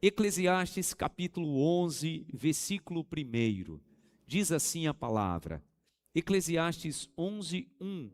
Eclesiastes capítulo 11, versículo 1. Diz assim a palavra. Eclesiastes 11, 1.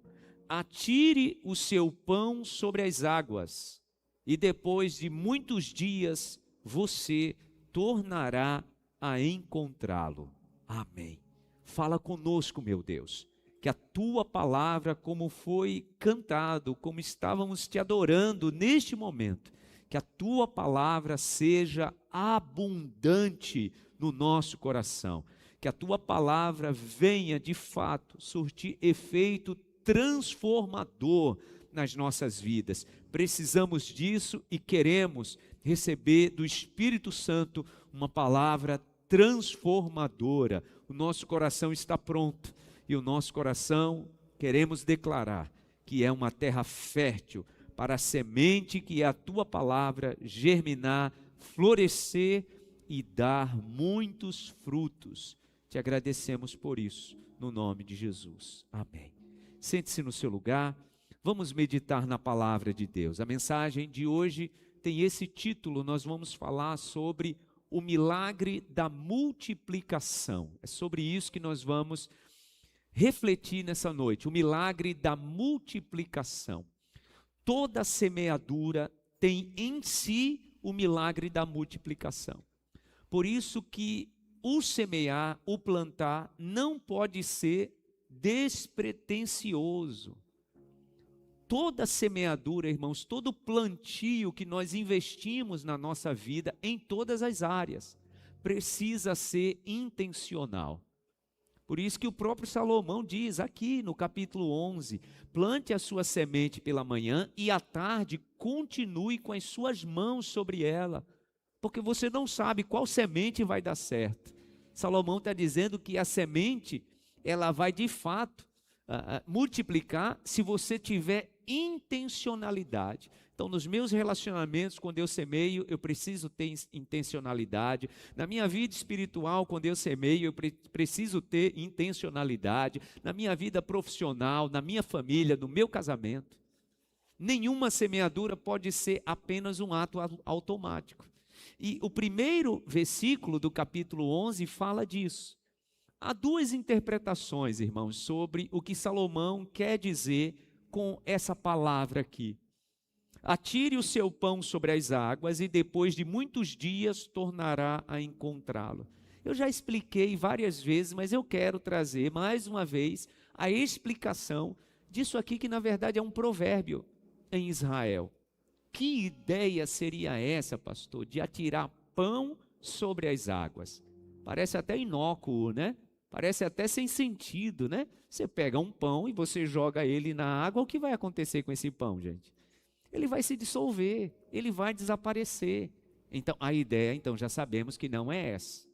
Atire o seu pão sobre as águas, e depois de muitos dias você tornará a encontrá-lo. Amém. Fala conosco, meu Deus, que a tua palavra, como foi cantado, como estávamos te adorando neste momento, que a tua palavra seja abundante no nosso coração, que a tua palavra venha de fato surtir efeito transformador nas nossas vidas. Precisamos disso e queremos receber do Espírito Santo uma palavra transformadora. O nosso coração está pronto e o nosso coração queremos declarar que é uma terra fértil para a semente que é a tua palavra germinar, florescer e dar muitos frutos. Te agradecemos por isso, no nome de Jesus. Amém. Sente-se no seu lugar, vamos meditar na palavra de Deus. A mensagem de hoje tem esse título, nós vamos falar sobre o milagre da multiplicação. É sobre isso que nós vamos refletir nessa noite, o milagre da multiplicação. Toda semeadura tem em si o milagre da multiplicação. Por isso que o semear, o plantar, não pode ser despretensioso. Toda semeadura, irmãos, todo plantio que nós investimos na nossa vida, em todas as áreas, precisa ser intencional. Por isso que o próprio Salomão diz aqui no capítulo 11, plante a sua semente pela manhã e à tarde continue com as suas mãos sobre ela, porque você não sabe qual semente vai dar certo. Salomão está dizendo que a semente, ela vai de fato multiplicar se você tiver intencionalidade. Então, nos meus relacionamentos, quando eu semeio, eu preciso ter intencionalidade. Na minha vida espiritual, quando eu semeio, eu preciso ter intencionalidade. Na minha vida profissional, na minha família, no meu casamento. Nenhuma semeadura pode ser apenas um ato automático. E o primeiro versículo do capítulo 11 fala disso. Há duas interpretações, irmãos, sobre o que Salomão quer dizer com essa palavra aqui. Atire o seu pão sobre as águas e depois de muitos dias tornará a encontrá-lo. Eu já expliquei várias vezes, mas eu quero trazer mais uma vez a explicação disso aqui que na verdade é um provérbio em Israel. Que ideia seria essa, pastor, de atirar pão sobre as águas? Parece até inócuo, né? Parece até sem sentido, né? Você pega um pão e você joga ele na água, o que vai acontecer com esse pão, gente? Ele vai se dissolver, ele vai desaparecer. Então, a ideia, então, já sabemos que não é essa.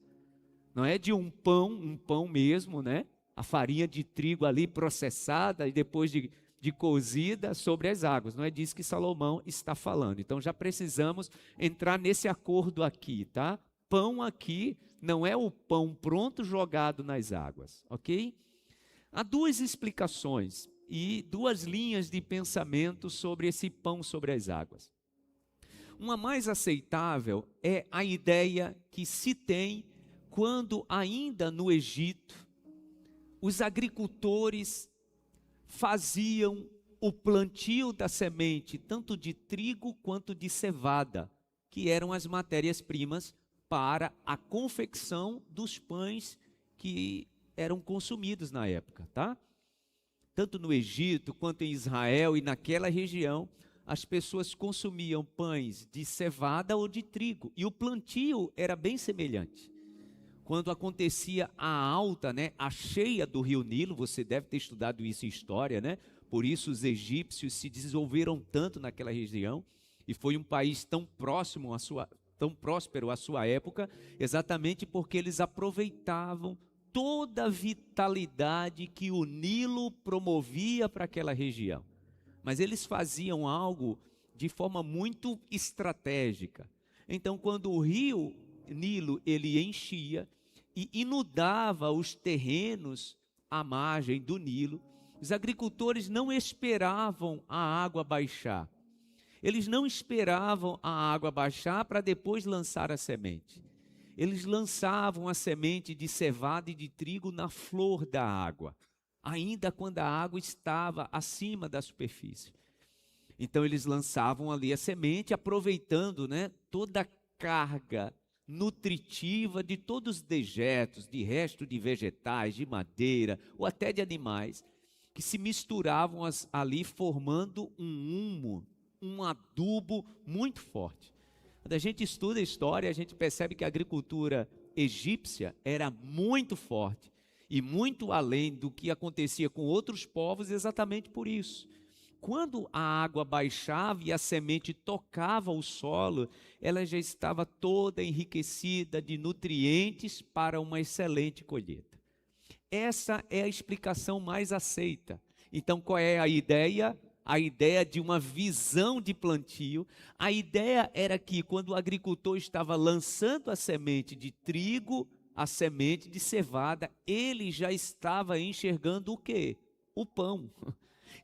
Não é de um pão mesmo, né? A farinha de trigo ali processada e depois de cozida sobre as águas. Não é disso que Salomão está falando. Então, já precisamos entrar nesse acordo aqui, tá? Pão aqui não é o pão pronto jogado nas águas, ok? Há duas explicações e duas linhas de pensamento sobre esse pão sobre as águas. Uma mais aceitável é a ideia que se tem quando ainda no Egito os agricultores faziam o plantio da semente tanto de trigo quanto de cevada, que eram as matérias-primas para a confecção dos pães que eram consumidos na época, tá? Tanto no Egito quanto em Israel e naquela região, as pessoas consumiam pães de cevada ou de trigo, e o plantio era bem semelhante. Quando acontecia a alta, né, a cheia do rio Nilo, você deve ter estudado isso em história, né? Por isso os egípcios se desenvolveram tanto naquela região, e foi um país tão próximo tão próspero à sua época, exatamente porque eles aproveitavam toda a vitalidade que o Nilo promovia para aquela região. Mas eles faziam algo de forma muito estratégica. Então, quando o rio Nilo ele enchia e inundava os terrenos à margem do Nilo, os agricultores não esperavam a água baixar. Eles não esperavam a água baixar para depois lançar a semente. Eles lançavam a semente de cevada e de trigo na flor da água, ainda quando a água estava acima da superfície. Então eles lançavam ali a semente, aproveitando, né, toda a carga nutritiva de todos os dejetos, de resto de vegetais, de madeira ou até de animais, que se misturavam ali formando um humo, um adubo muito forte. Quando a gente estuda a história, a gente percebe que a agricultura egípcia era muito forte e muito além do que acontecia com outros povos, exatamente por isso. Quando a água baixava e a semente tocava o solo, ela já estava toda enriquecida de nutrientes para uma excelente colheita. Essa é a explicação mais aceita. Então, qual é a ideia? A ideia de uma visão de plantio. A ideia era que quando o agricultor estava lançando a semente de trigo, a semente de cevada, ele já estava enxergando o quê? O pão.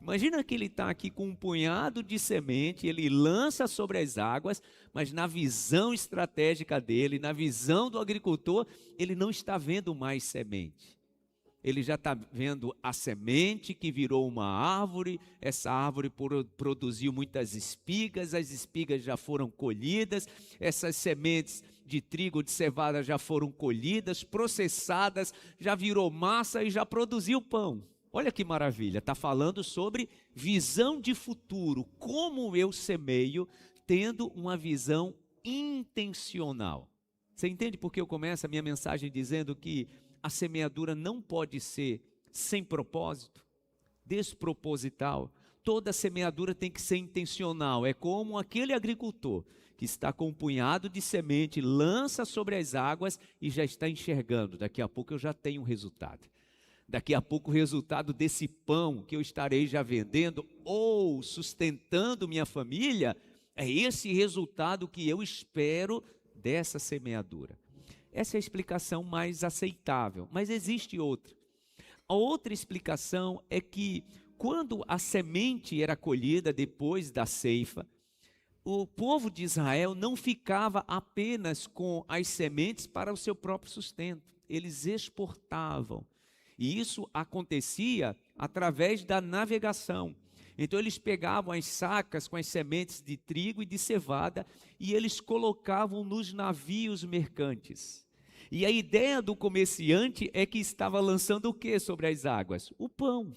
Imagina que ele está aqui com um punhado de semente, ele lança sobre as águas, mas na visão estratégica dele, na visão do agricultor, ele não está vendo mais semente. Ele já está vendo a semente que virou uma árvore, essa árvore produziu muitas espigas, as espigas já foram colhidas, essas sementes de trigo, de cevada já foram colhidas, processadas, já virou massa e já produziu pão. Olha que maravilha, está falando sobre visão de futuro, como eu semeio, tendo uma visão intencional. Você entende por que eu começo a minha mensagem dizendo que a semeadura não pode ser sem propósito, desproposital? Toda semeadura tem que ser intencional. É como aquele agricultor que está com um punhado de semente, lança sobre as águas e já está enxergando, daqui a pouco eu já tenho um resultado. Daqui a pouco o resultado desse pão que eu estarei já vendendo ou sustentando minha família, é esse resultado que eu espero dessa semeadura. Essa é a explicação mais aceitável, mas existe outra. A outra explicação é que quando a semente era colhida depois da ceifa, o povo de Israel não ficava apenas com as sementes para o seu próprio sustento, eles exportavam. E isso acontecia através da navegação. Então eles pegavam as sacas com as sementes de trigo e de cevada e eles colocavam nos navios mercantes. E a ideia do comerciante é que estava lançando o que sobre as águas? O pão.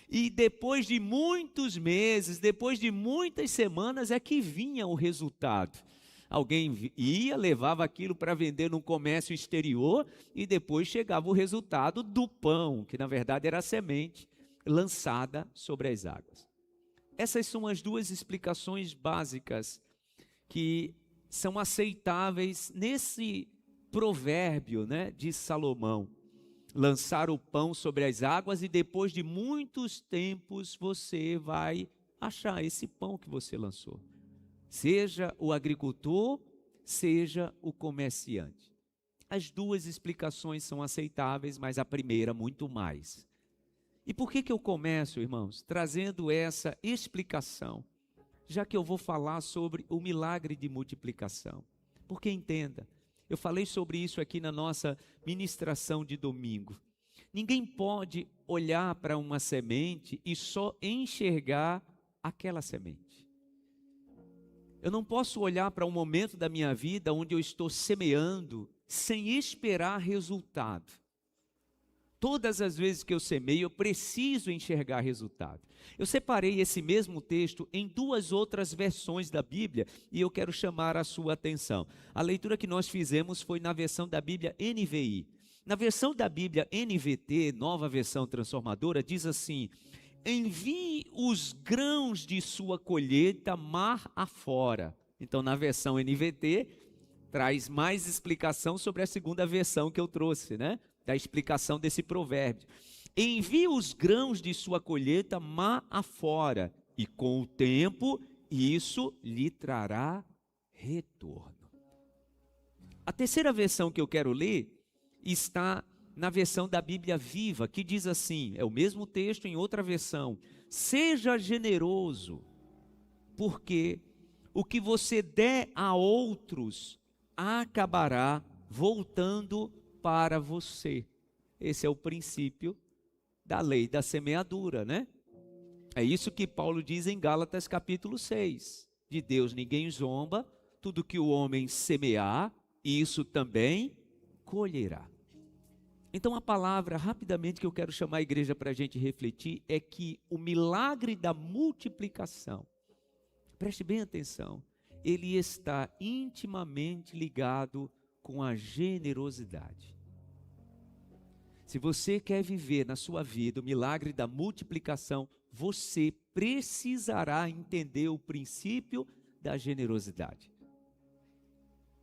E depois de muitos meses, depois de muitas semanas é que vinha o resultado. Alguém ia, levava aquilo para vender no comércio exterior e depois chegava o resultado do pão, que na verdade era a semente lançada sobre as águas. Essas são as duas explicações básicas que são aceitáveis nesse provérbio, né, de Salomão. Lançar o pão sobre as águas e depois de muitos tempos você vai achar esse pão que você lançou. Seja o agricultor, seja o comerciante. As duas explicações são aceitáveis, mas a primeira muito mais. E por que eu começo, irmãos, trazendo essa explicação? Já que eu vou falar sobre o milagre de multiplicação. Porque entenda, eu falei sobre isso aqui na nossa ministração de domingo. Ninguém pode olhar para uma semente e só enxergar aquela semente. Eu não posso olhar para um momento da minha vida onde eu estou semeando sem esperar resultado. Todas as vezes que eu semeio, eu preciso enxergar resultado. Eu separei esse mesmo texto em duas outras versões da Bíblia e eu quero chamar a sua atenção. A leitura que nós fizemos foi na versão da Bíblia NVI. Na versão da Bíblia NVT, nova versão transformadora, diz assim: envie os grãos de sua colheita mar afora. Então, na versão NVT, traz mais explicação sobre a segunda versão que eu trouxe, né? Da explicação desse provérbio. Envie os grãos de sua colheita mar afora, e com o tempo isso lhe trará retorno. A terceira versão que eu quero ler está na versão da Bíblia Viva, que diz assim, é o mesmo texto em outra versão: seja generoso, porque o que você der a outros acabará voltando para você. Esse é o princípio da lei da semeadura, né? É isso que Paulo diz em Gálatas capítulo 6. De Deus ninguém zomba, tudo que o homem semear, isso também colherá. Então a palavra, rapidamente, que eu quero chamar a igreja para a gente refletir, é que o milagre da multiplicação, preste bem atenção, ele está intimamente ligado com a generosidade. Se você quer viver na sua vida o milagre da multiplicação, você precisará entender o princípio da generosidade.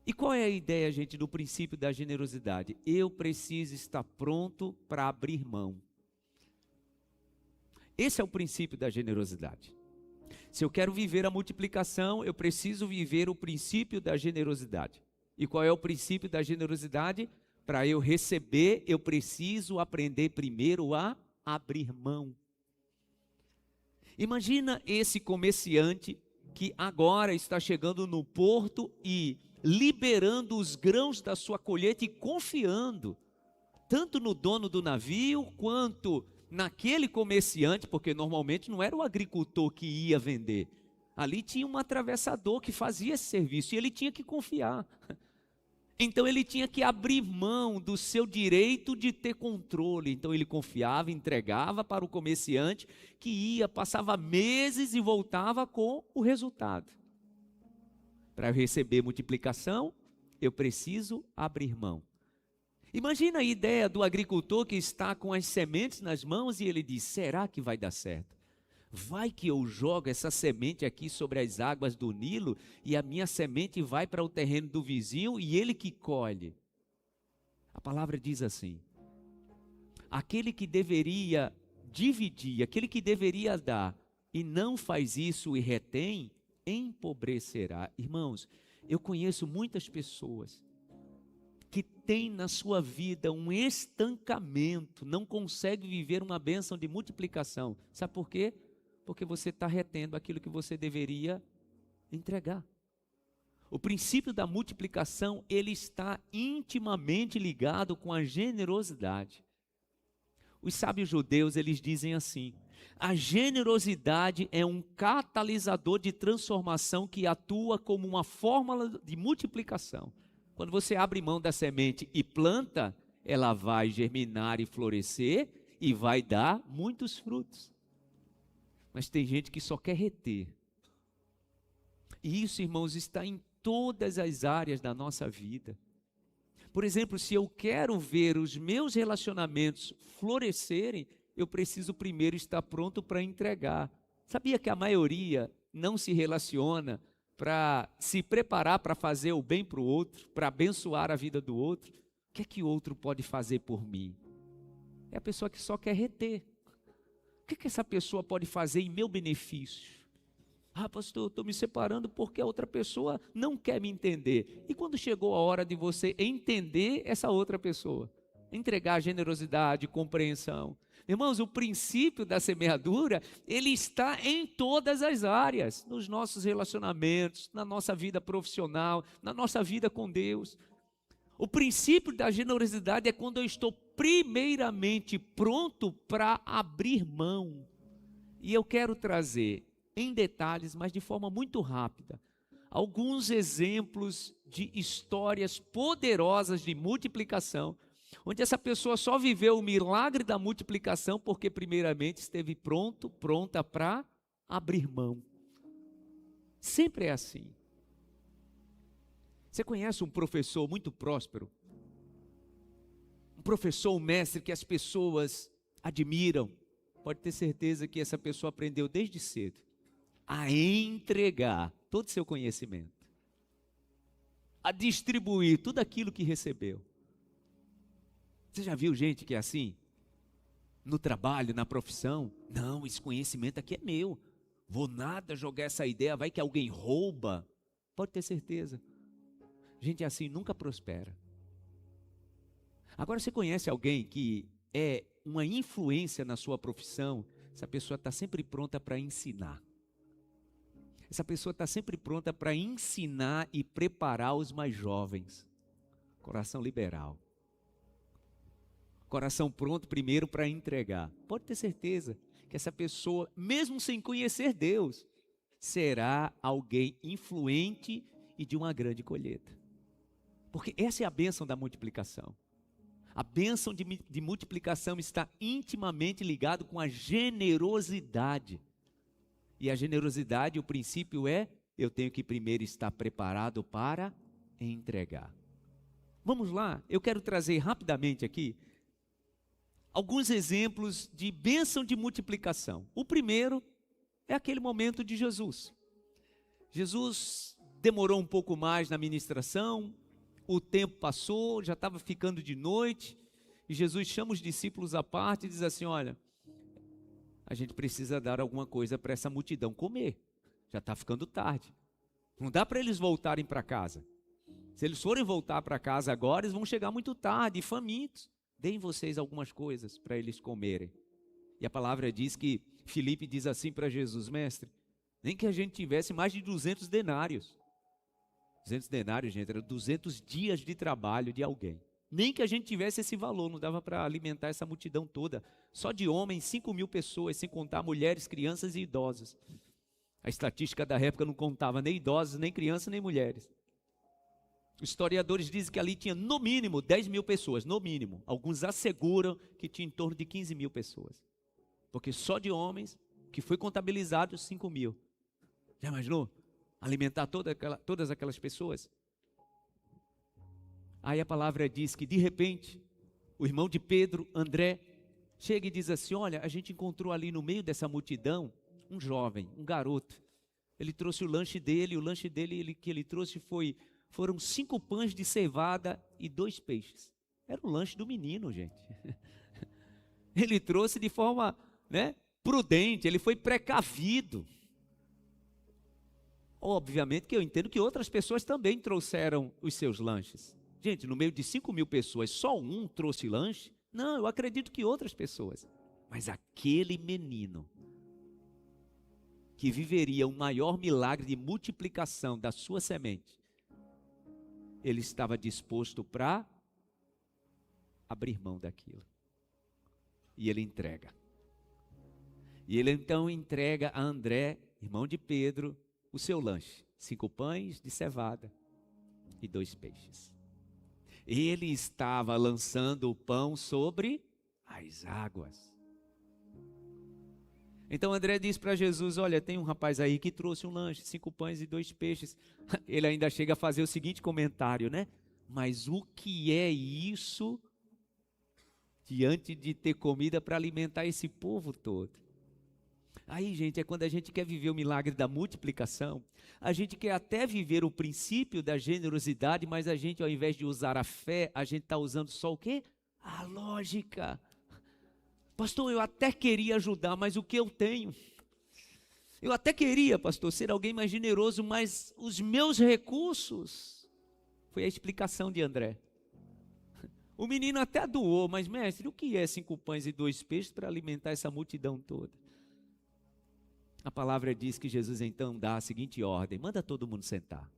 E qual é a ideia, gente, do princípio da generosidade? Eu preciso estar pronto para abrir mão. Esse é o princípio da generosidade. Se eu quero viver a multiplicação, eu preciso viver o princípio da generosidade. E qual é o princípio da generosidade? Para eu receber, eu preciso aprender primeiro a abrir mão. Imagina esse comerciante que agora está chegando no porto e liberando os grãos da sua colheita e confiando, tanto no dono do navio, quanto naquele comerciante, porque normalmente não era o agricultor que ia vender. Ali tinha um atravessador que fazia esse serviço e ele tinha que confiar. Então ele tinha que abrir mão do seu direito de ter controle. Então ele confiava, entregava para o comerciante que ia, passava meses e voltava com o resultado. Para eu receber multiplicação, eu preciso abrir mão. Imagina a ideia do agricultor que está com as sementes nas mãos e ele diz: será que vai dar certo? Vai que eu jogo essa semente aqui sobre as águas do Nilo e a minha semente vai para o terreno do vizinho e ele que colhe. A palavra diz assim: aquele que deveria dividir, aquele que deveria dar e não faz isso e retém, empobrecerá. Irmãos, eu conheço muitas pessoas que têm na sua vida um estancamento, não consegue viver uma bênção de multiplicação. Sabe por quê? Porque você está retendo aquilo que você deveria entregar. O princípio da multiplicação, ele está intimamente ligado com a generosidade. Os sábios judeus, eles dizem assim: a generosidade é um catalisador de transformação que atua como uma fórmula de multiplicação. Quando você abre mão da semente e planta, ela vai germinar e florescer e vai dar muitos frutos. Mas tem gente que só quer reter. E isso, irmãos, está em todas as áreas da nossa vida. Por exemplo, se eu quero ver os meus relacionamentos florescerem, eu preciso primeiro estar pronto para entregar. Sabia que a maioria não se relaciona para se preparar para fazer o bem para o outro, para abençoar a vida do outro? O que é que o outro pode fazer por mim? É a pessoa que só quer reter. O que é que essa pessoa pode fazer em meu benefício? Ah, pastor, eu estou me separando porque a outra pessoa não quer me entender. E quando chegou a hora de você entender essa outra pessoa? Entregar generosidade, compreensão. Irmãos, o princípio da semeadura, ele está em todas as áreas. Nos nossos relacionamentos, na nossa vida profissional, na nossa vida com Deus. O princípio da generosidade é quando eu estou primeiramente pronto para abrir mão. E eu quero trazer em detalhes, mas de forma muito rápida, alguns exemplos de histórias poderosas de multiplicação, onde essa pessoa só viveu o milagre da multiplicação porque primeiramente esteve pronta para abrir mão. Sempre é assim. Você conhece um professor muito próspero? Um professor, um mestre que as pessoas admiram? Pode ter certeza que essa pessoa aprendeu desde cedo a entregar todo o seu conhecimento, a distribuir tudo aquilo que recebeu. Você já viu gente que é assim? No trabalho, na profissão? Não, esse conhecimento aqui é meu. Vou nada jogar essa ideia, vai que alguém rouba. Pode ter certeza. Gente assim nunca prospera. Agora você conhece alguém que é uma influência na sua profissão? Essa pessoa está sempre pronta para ensinar. Essa pessoa está sempre pronta para ensinar e preparar os mais jovens. Coração liberal. Coração pronto primeiro para entregar. Pode ter certeza que essa pessoa, mesmo sem conhecer Deus, será alguém influente e de uma grande colheita. Porque essa é a bênção da multiplicação. A bênção de multiplicação está intimamente ligada com a generosidade. E a generosidade, o princípio é, eu tenho que primeiro estar preparado para entregar. Vamos lá, eu quero trazer rapidamente aqui alguns exemplos de bênção de multiplicação. O primeiro é aquele momento de Jesus. Jesus demorou um pouco mais na ministração, o tempo passou, já estava ficando de noite, e Jesus chama os discípulos à parte e diz assim, olha, a gente precisa dar alguma coisa para essa multidão comer, já está ficando tarde, não dá para eles voltarem para casa. Se eles forem voltar para casa agora, eles vão chegar muito tarde, famintos. Deem vocês algumas coisas para eles comerem. E a palavra diz que Filipe diz assim para Jesus, mestre, nem que a gente tivesse mais de 200 denários. 200 denários, gente, era 200 dias de trabalho de alguém. Nem que a gente tivesse esse valor, não dava para alimentar essa multidão toda. Só de homens, 5.000 pessoas, sem contar mulheres, crianças e idosos. A estatística da época não contava nem idosos, nem crianças, nem mulheres. Os historiadores dizem que ali tinha no mínimo 10.000 pessoas, no mínimo. Alguns asseguram que tinha em torno de 15.000 pessoas. Porque só de homens, que foi contabilizado 5.000. Já imaginou? Alimentar todas aquelas pessoas? Aí a palavra diz que de repente, o irmão de Pedro, André, chega e diz assim, olha, a gente encontrou ali no meio dessa multidão, um jovem, um garoto. Ele trouxe o lanche dele, que ele trouxe foram 5 pães de cevada e 2 peixes. Era o lanche do menino, gente. Ele trouxe de forma, prudente, ele foi precavido. Obviamente que eu entendo que outras pessoas também trouxeram os seus lanches. Gente, no meio de 5.000 pessoas, só um trouxe lanche? Não, eu acredito que outras pessoas. Mas aquele menino que viveria um maior milagre de multiplicação da sua semente, ele estava disposto para abrir mão daquilo. E ele entrega. E ele então entrega a André, irmão de Pedro, o seu lanche. 5 pães de cevada e 2 peixes. Ele estava lançando o pão sobre as águas. Então André diz para Jesus, olha, tem um rapaz aí que trouxe um lanche, 5 pães e 2 peixes. Ele ainda chega a fazer o seguinte comentário, mas o que é isso diante de ter comida para alimentar esse povo todo? Aí, gente, é quando a gente quer viver o milagre da multiplicação, a gente quer até viver o princípio da generosidade, mas a gente, ao invés de usar a fé, a gente está usando só o quê? A lógica. Pastor, eu até queria ajudar, mas o que eu tenho? Eu até queria, pastor, ser alguém mais generoso, mas os meus recursos... Foi a explicação de André. O menino até doou, mas mestre, o que é 5 pães e 2 peixes para alimentar essa multidão toda? A palavra diz que Jesus então dá a seguinte ordem, manda todo mundo sentar.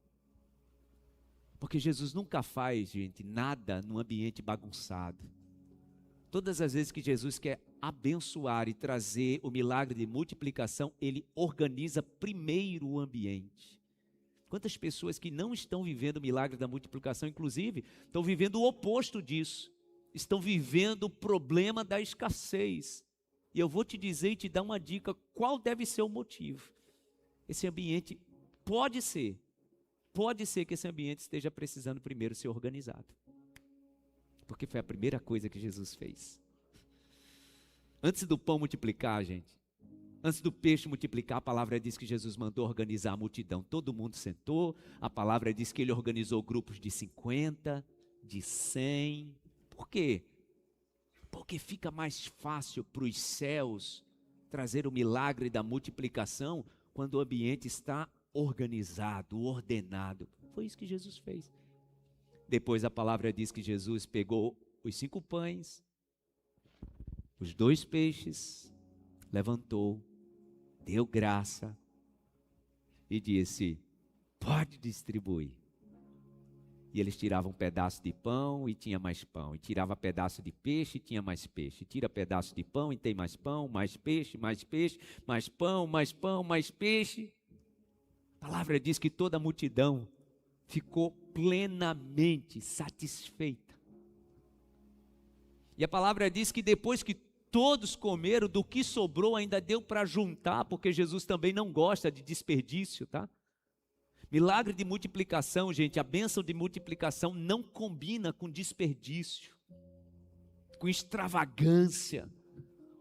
Porque Jesus nunca faz, gente, nada num ambiente bagunçado. Todas as vezes que Jesus quer abençoar e trazer o milagre de multiplicação, ele organiza primeiro o ambiente. Quantas pessoas que não estão vivendo o milagre da multiplicação, inclusive, estão vivendo o oposto disso. Estão vivendo o problema da escassez. E eu vou te dizer e te dar uma dica, qual deve ser o motivo. Esse ambiente pode ser que esse ambiente esteja precisando primeiro ser organizado. Porque foi a primeira coisa que Jesus fez. Antes do pão multiplicar, gente, antes do peixe multiplicar, a palavra diz que Jesus mandou organizar a multidão. Todo mundo sentou, a palavra diz que ele organizou grupos de 50, de 100. Por quê? Porque fica mais fácil para os céus trazer o milagre da multiplicação quando o ambiente está organizado, ordenado. Foi isso que Jesus fez. Depois a palavra diz que Jesus pegou os 5 pães, os 2 peixes, levantou, deu graça, e disse: pode distribuir. E eles tiravam um pedaço de pão e tinha mais pão. E tirava pedaço de peixe e tinha mais peixe. Tira pedaço de pão e tem mais pão, mais peixe, mais peixe, mais pão, mais pão, mais peixe. A palavra diz que toda a multidão ficou plenamente satisfeita. E a palavra diz que depois que todos comeram, do que sobrou ainda deu para juntar, porque Jesus também não gosta de desperdício, tá? Milagre de multiplicação, gente, a bênção de multiplicação não combina com desperdício, com extravagância.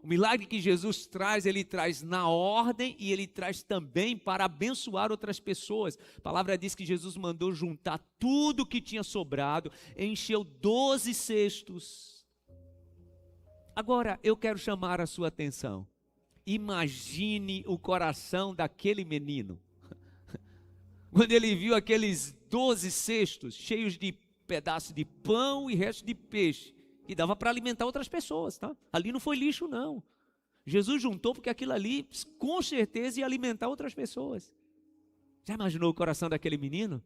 O milagre que Jesus traz, ele traz na ordem e ele traz também para abençoar outras pessoas. A palavra diz que Jesus mandou juntar tudo que tinha sobrado, encheu 12 cestos. Agora, eu quero chamar a sua atenção. Imagine o coração daquele menino. Quando ele viu aqueles 12 cestos cheios de pedaços de pão e resto de peixe, e dava para alimentar outras pessoas, tá? Ali não foi lixo, não. Jesus juntou porque aquilo ali, com certeza, ia alimentar outras pessoas. Já imaginou o coração daquele menino?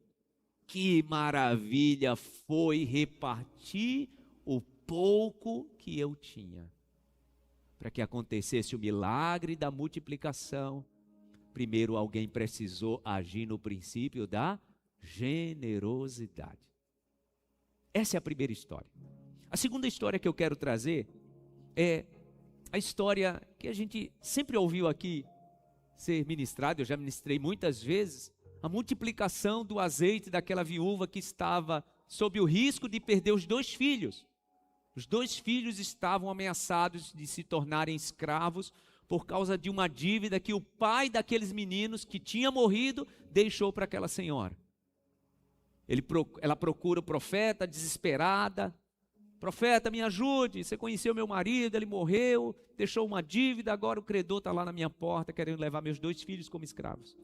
Que maravilha foi repartir o pouco que eu tinha. Para que acontecesse o milagre da multiplicação, primeiro alguém precisou agir no princípio da generosidade. Essa é a primeira história. A segunda história que eu quero trazer é a história que a gente sempre ouviu aqui ser ministrada, eu já ministrei muitas vezes, a multiplicação do azeite daquela viúva que estava sob o risco de perder os 2 filhos. Os 2 filhos estavam ameaçados de se tornarem escravos por causa de uma dívida que o pai daqueles meninos que tinha morrido deixou para aquela senhora. Ela procura o profeta desesperada. Profeta, me ajude, você conheceu meu marido, ele morreu, deixou uma dívida, agora o credor está lá na minha porta querendo levar meus 2 filhos como escravos.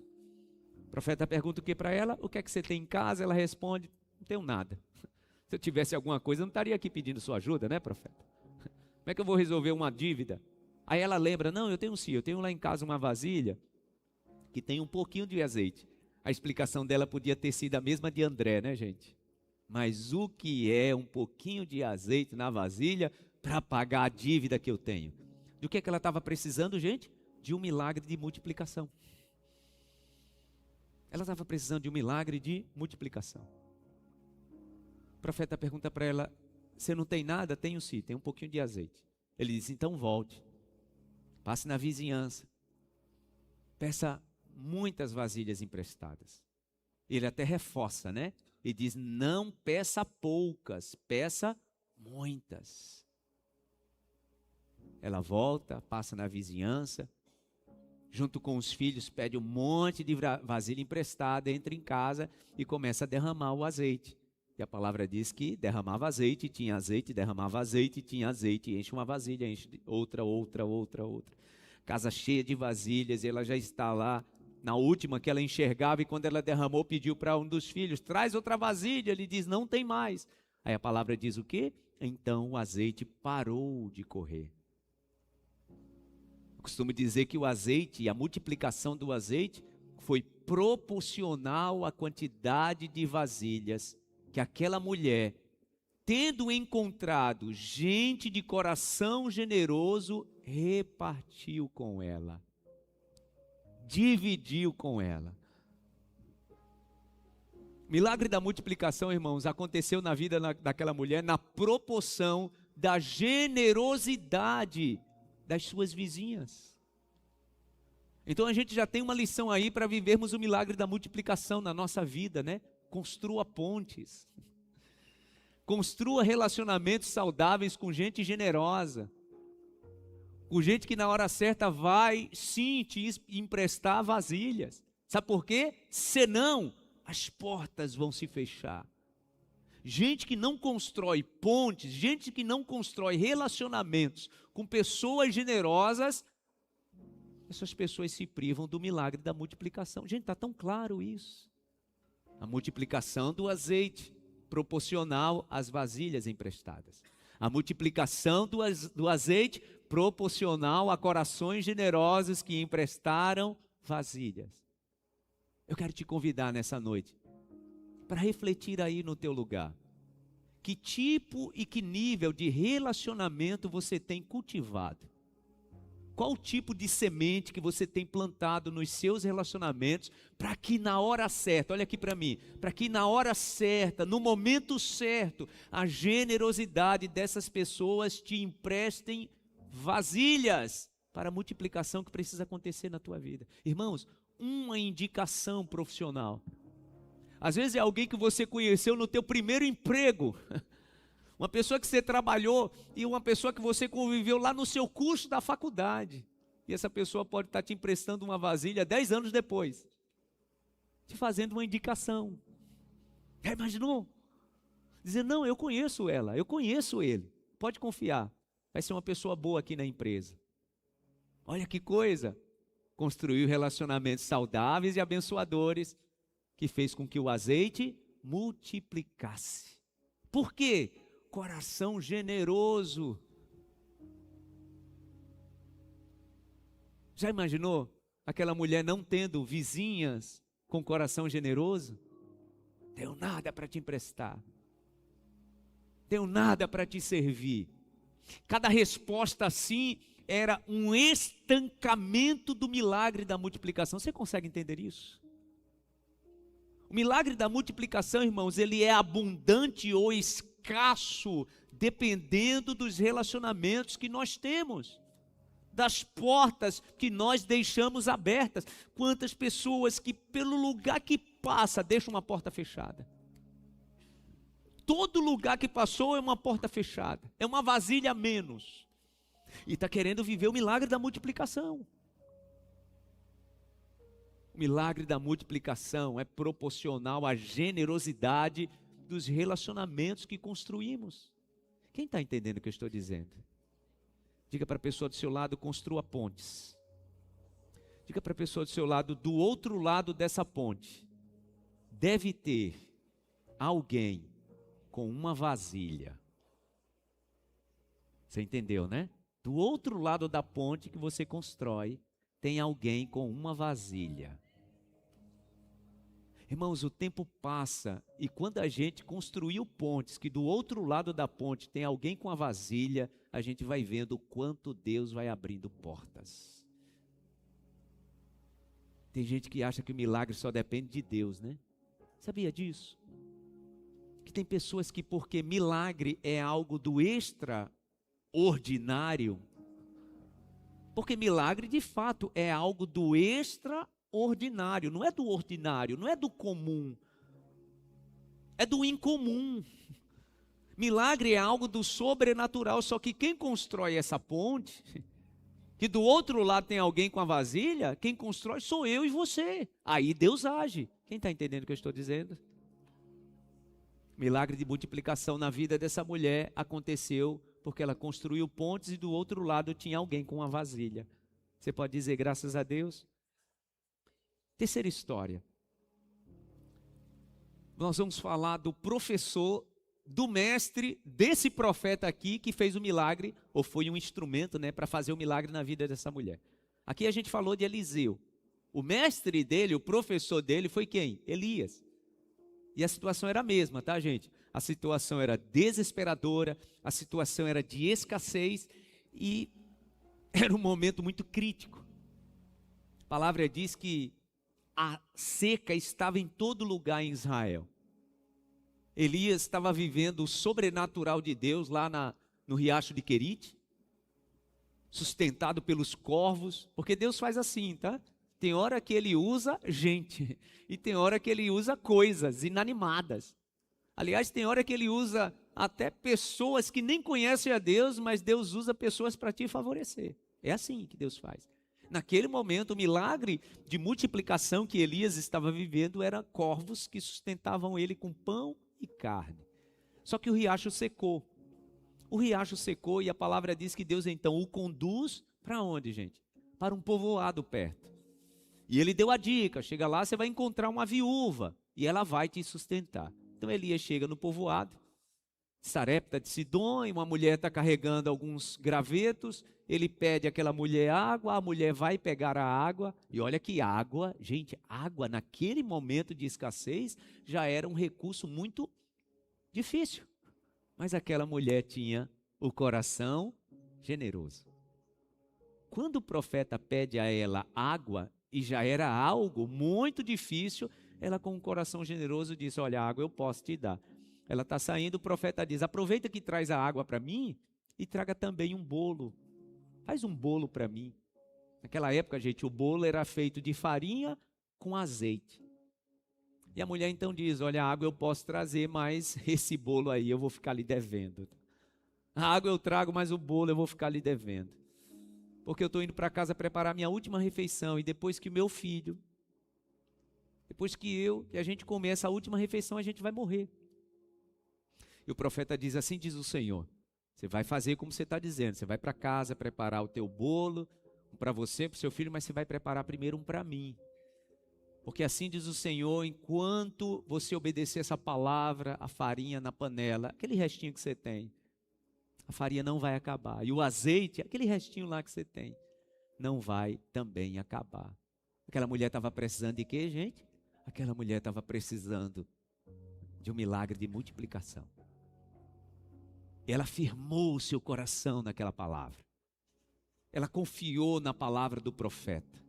O profeta pergunta o que para ela? O que é que você tem em casa? Ela responde: não tenho nada. Se eu tivesse alguma coisa, eu não estaria aqui pedindo sua ajuda, né, profeta? Como é que eu vou resolver uma dívida? Aí ela lembra: não, eu tenho lá em casa uma vasilha que tem um pouquinho de azeite. A explicação dela podia ter sido a mesma de André, né, gente? Mas o que é um pouquinho de azeite na vasilha para pagar a dívida que eu tenho? Do que é que ela estava precisando, gente? De um milagre de multiplicação. Ela estava precisando de um milagre de multiplicação. O profeta pergunta para ela: você não tem nada? Tenho sim, tem um pouquinho de azeite. Ele diz: então volte, passe na vizinhança, peça muitas vasilhas emprestadas. Ele até reforça, né? E diz: não peça poucas, peça muitas. Ela volta, passa na vizinhança, junto com os filhos, pede um monte de vasilha emprestada, entra em casa e começa a derramar o azeite. E a palavra diz que derramava azeite, tinha azeite, derramava azeite, tinha azeite, enche uma vasilha, enche outra. Casa cheia de vasilhas, e ela já está lá na última que ela enxergava, e quando ela derramou, pediu para um dos filhos: traz outra vasilha. Ele diz: não tem mais. Aí a palavra diz o quê? Então o azeite parou de correr. Eu costumo dizer que o azeite e a multiplicação do azeite foi proporcional à quantidade de vasilhas que aquela mulher, tendo encontrado gente de coração generoso, repartiu com ela. Dividiu com ela. Milagre da multiplicação, irmãos, aconteceu na vida daquela mulher na proporção da generosidade das suas vizinhas. Então a gente já tem uma lição aí para vivermos o milagre da multiplicação na nossa vida, né? Construa pontes. Construa relacionamentos saudáveis com gente generosa. Com gente que na hora certa vai sim te emprestar vasilhas. Sabe por quê? Senão as portas vão se fechar. Gente que não constrói pontes, gente que não constrói relacionamentos com pessoas generosas, essas pessoas se privam do milagre da multiplicação. Gente, está tão claro isso. A multiplicação do azeite proporcional às vasilhas emprestadas. A multiplicação do azeite proporcional a corações generosos que emprestaram vasilhas. Eu quero te convidar nessa noite para refletir aí no teu lugar. Que tipo e que nível de relacionamento você tem cultivado? Qual o tipo de semente que você tem plantado nos seus relacionamentos para que na hora certa, olha aqui para mim, para que na hora certa, no momento certo, a generosidade dessas pessoas te emprestem vasilhas para a multiplicação que precisa acontecer na tua vida. Irmãos, uma indicação profissional. Às vezes é alguém que você conheceu no teu primeiro emprego. Uma pessoa que você trabalhou e uma pessoa que você conviveu lá no seu curso da faculdade. E essa pessoa pode estar te emprestando uma vasilha 10 anos depois. Te fazendo uma indicação. Já imaginou? Dizer, não, eu conheço ela, eu conheço ele. Pode confiar, vai ser uma pessoa boa aqui na empresa. Olha que coisa. Construiu relacionamentos saudáveis e abençoadores, que fez com que o azeite multiplicasse. Por quê? Coração generoso. Já imaginou aquela mulher não tendo vizinhas com coração generoso? Tenho nada para te emprestar. Tenho nada para te servir. Cada resposta assim era um estancamento do milagre da multiplicação. Você consegue entender isso? O milagre da multiplicação, irmãos, ele é abundante ou escasso, dependendo dos relacionamentos que nós temos, das portas que nós deixamos abertas. Quantas pessoas que pelo lugar que passa, deixam uma porta fechada. Todo lugar que passou é uma porta fechada, é uma vasilha a menos. E está querendo viver o milagre da multiplicação. O milagre da multiplicação é proporcional à generosidade dos relacionamentos que construímos. Quem está entendendo o que eu estou dizendo? Diga para a pessoa do seu lado, construa pontes. Diga para a pessoa do seu lado, do outro lado dessa ponte, deve ter alguém com uma vasilha. Você entendeu, né? Do outro lado da ponte que você constrói, tem alguém com uma vasilha. Irmãos, o tempo passa e quando a gente construiu pontes, que do outro lado da ponte tem alguém com a vasilha, a gente vai vendo o quanto Deus vai abrindo portas. Tem gente que acha que o milagre só depende de Deus, né? Sabia disso? Que tem pessoas que, porque milagre é algo do extraordinário, porque milagre de fato é algo do extraordinário, não é do ordinário, não é do comum, é do incomum. Milagre é algo do sobrenatural, só que quem constrói essa ponte, que do outro lado tem alguém com a vasilha, quem constrói sou eu e você. Aí Deus age. Quem está entendendo o que eu estou dizendo? Milagre de multiplicação na vida dessa mulher aconteceu porque ela construiu pontes e do outro lado tinha alguém com uma vasilha. Você pode dizer graças a Deus? Terceira história. Nós vamos falar do professor, do mestre, desse profeta aqui que fez o milagre, ou foi um instrumento, né, para fazer o milagre na vida dessa mulher. Aqui a gente falou de Eliseu. O mestre dele, o professor dele foi quem? Elias. E a situação era a mesma, tá, gente? A situação era desesperadora, a situação era de escassez e era um momento muito crítico. A palavra diz que a seca estava em todo lugar em Israel. Elias estava vivendo o sobrenatural de Deus lá no riacho de Querite, sustentado pelos corvos, porque Deus faz assim, tá? Tem hora que ele usa gente e tem hora que ele usa coisas inanimadas. Aliás, tem hora que ele usa até pessoas que nem conhecem a Deus, mas Deus usa pessoas para te favorecer. É assim que Deus faz. Naquele momento, o milagre de multiplicação que Elias estava vivendo era corvos que sustentavam ele com pão e carne. Só que o riacho secou. O riacho secou e a palavra diz que Deus então o conduz para onde, gente? Para um povoado perto. E ele deu a dica, chega lá, você vai encontrar uma viúva e ela vai te sustentar. Então Elias chega no povoado, Sarepta de Sidom, e uma mulher está carregando alguns gravetos, ele pede àquela mulher água, a mulher vai pegar a água, e olha que água, gente, água naquele momento de escassez já era um recurso muito difícil, mas aquela mulher tinha o coração generoso. Quando o profeta pede a ela água, e já era algo muito difícil, ela com um coração generoso disse, olha, água eu posso te dar. Ela está saindo, o profeta diz, aproveita que traz a água para mim e traga também um bolo. Faz um bolo para mim. Naquela época, gente, o bolo era feito de farinha com azeite. E a mulher então diz, olha, a água eu posso trazer, mas esse bolo aí eu vou ficar lhe devendo. A água eu trago, mas o bolo eu vou ficar lhe devendo. Porque eu estou indo para casa preparar minha última refeição, e depois que o meu filho, depois que a gente comer essa última refeição, a gente vai morrer. E o profeta diz, assim diz o Senhor, você vai fazer como você está dizendo, você vai para casa preparar o teu bolo, um para você, para o seu filho, mas você vai preparar primeiro um para mim. Porque assim diz o Senhor, enquanto você obedecer essa palavra, a farinha na panela, aquele restinho que você tem, a farinha não vai acabar. E o azeite, aquele restinho lá que você tem, não vai também acabar. Aquela mulher estava precisando de quê, gente? Aquela mulher estava precisando de um milagre de multiplicação. Ela firmou o seu coração naquela palavra. Ela confiou na palavra do profeta.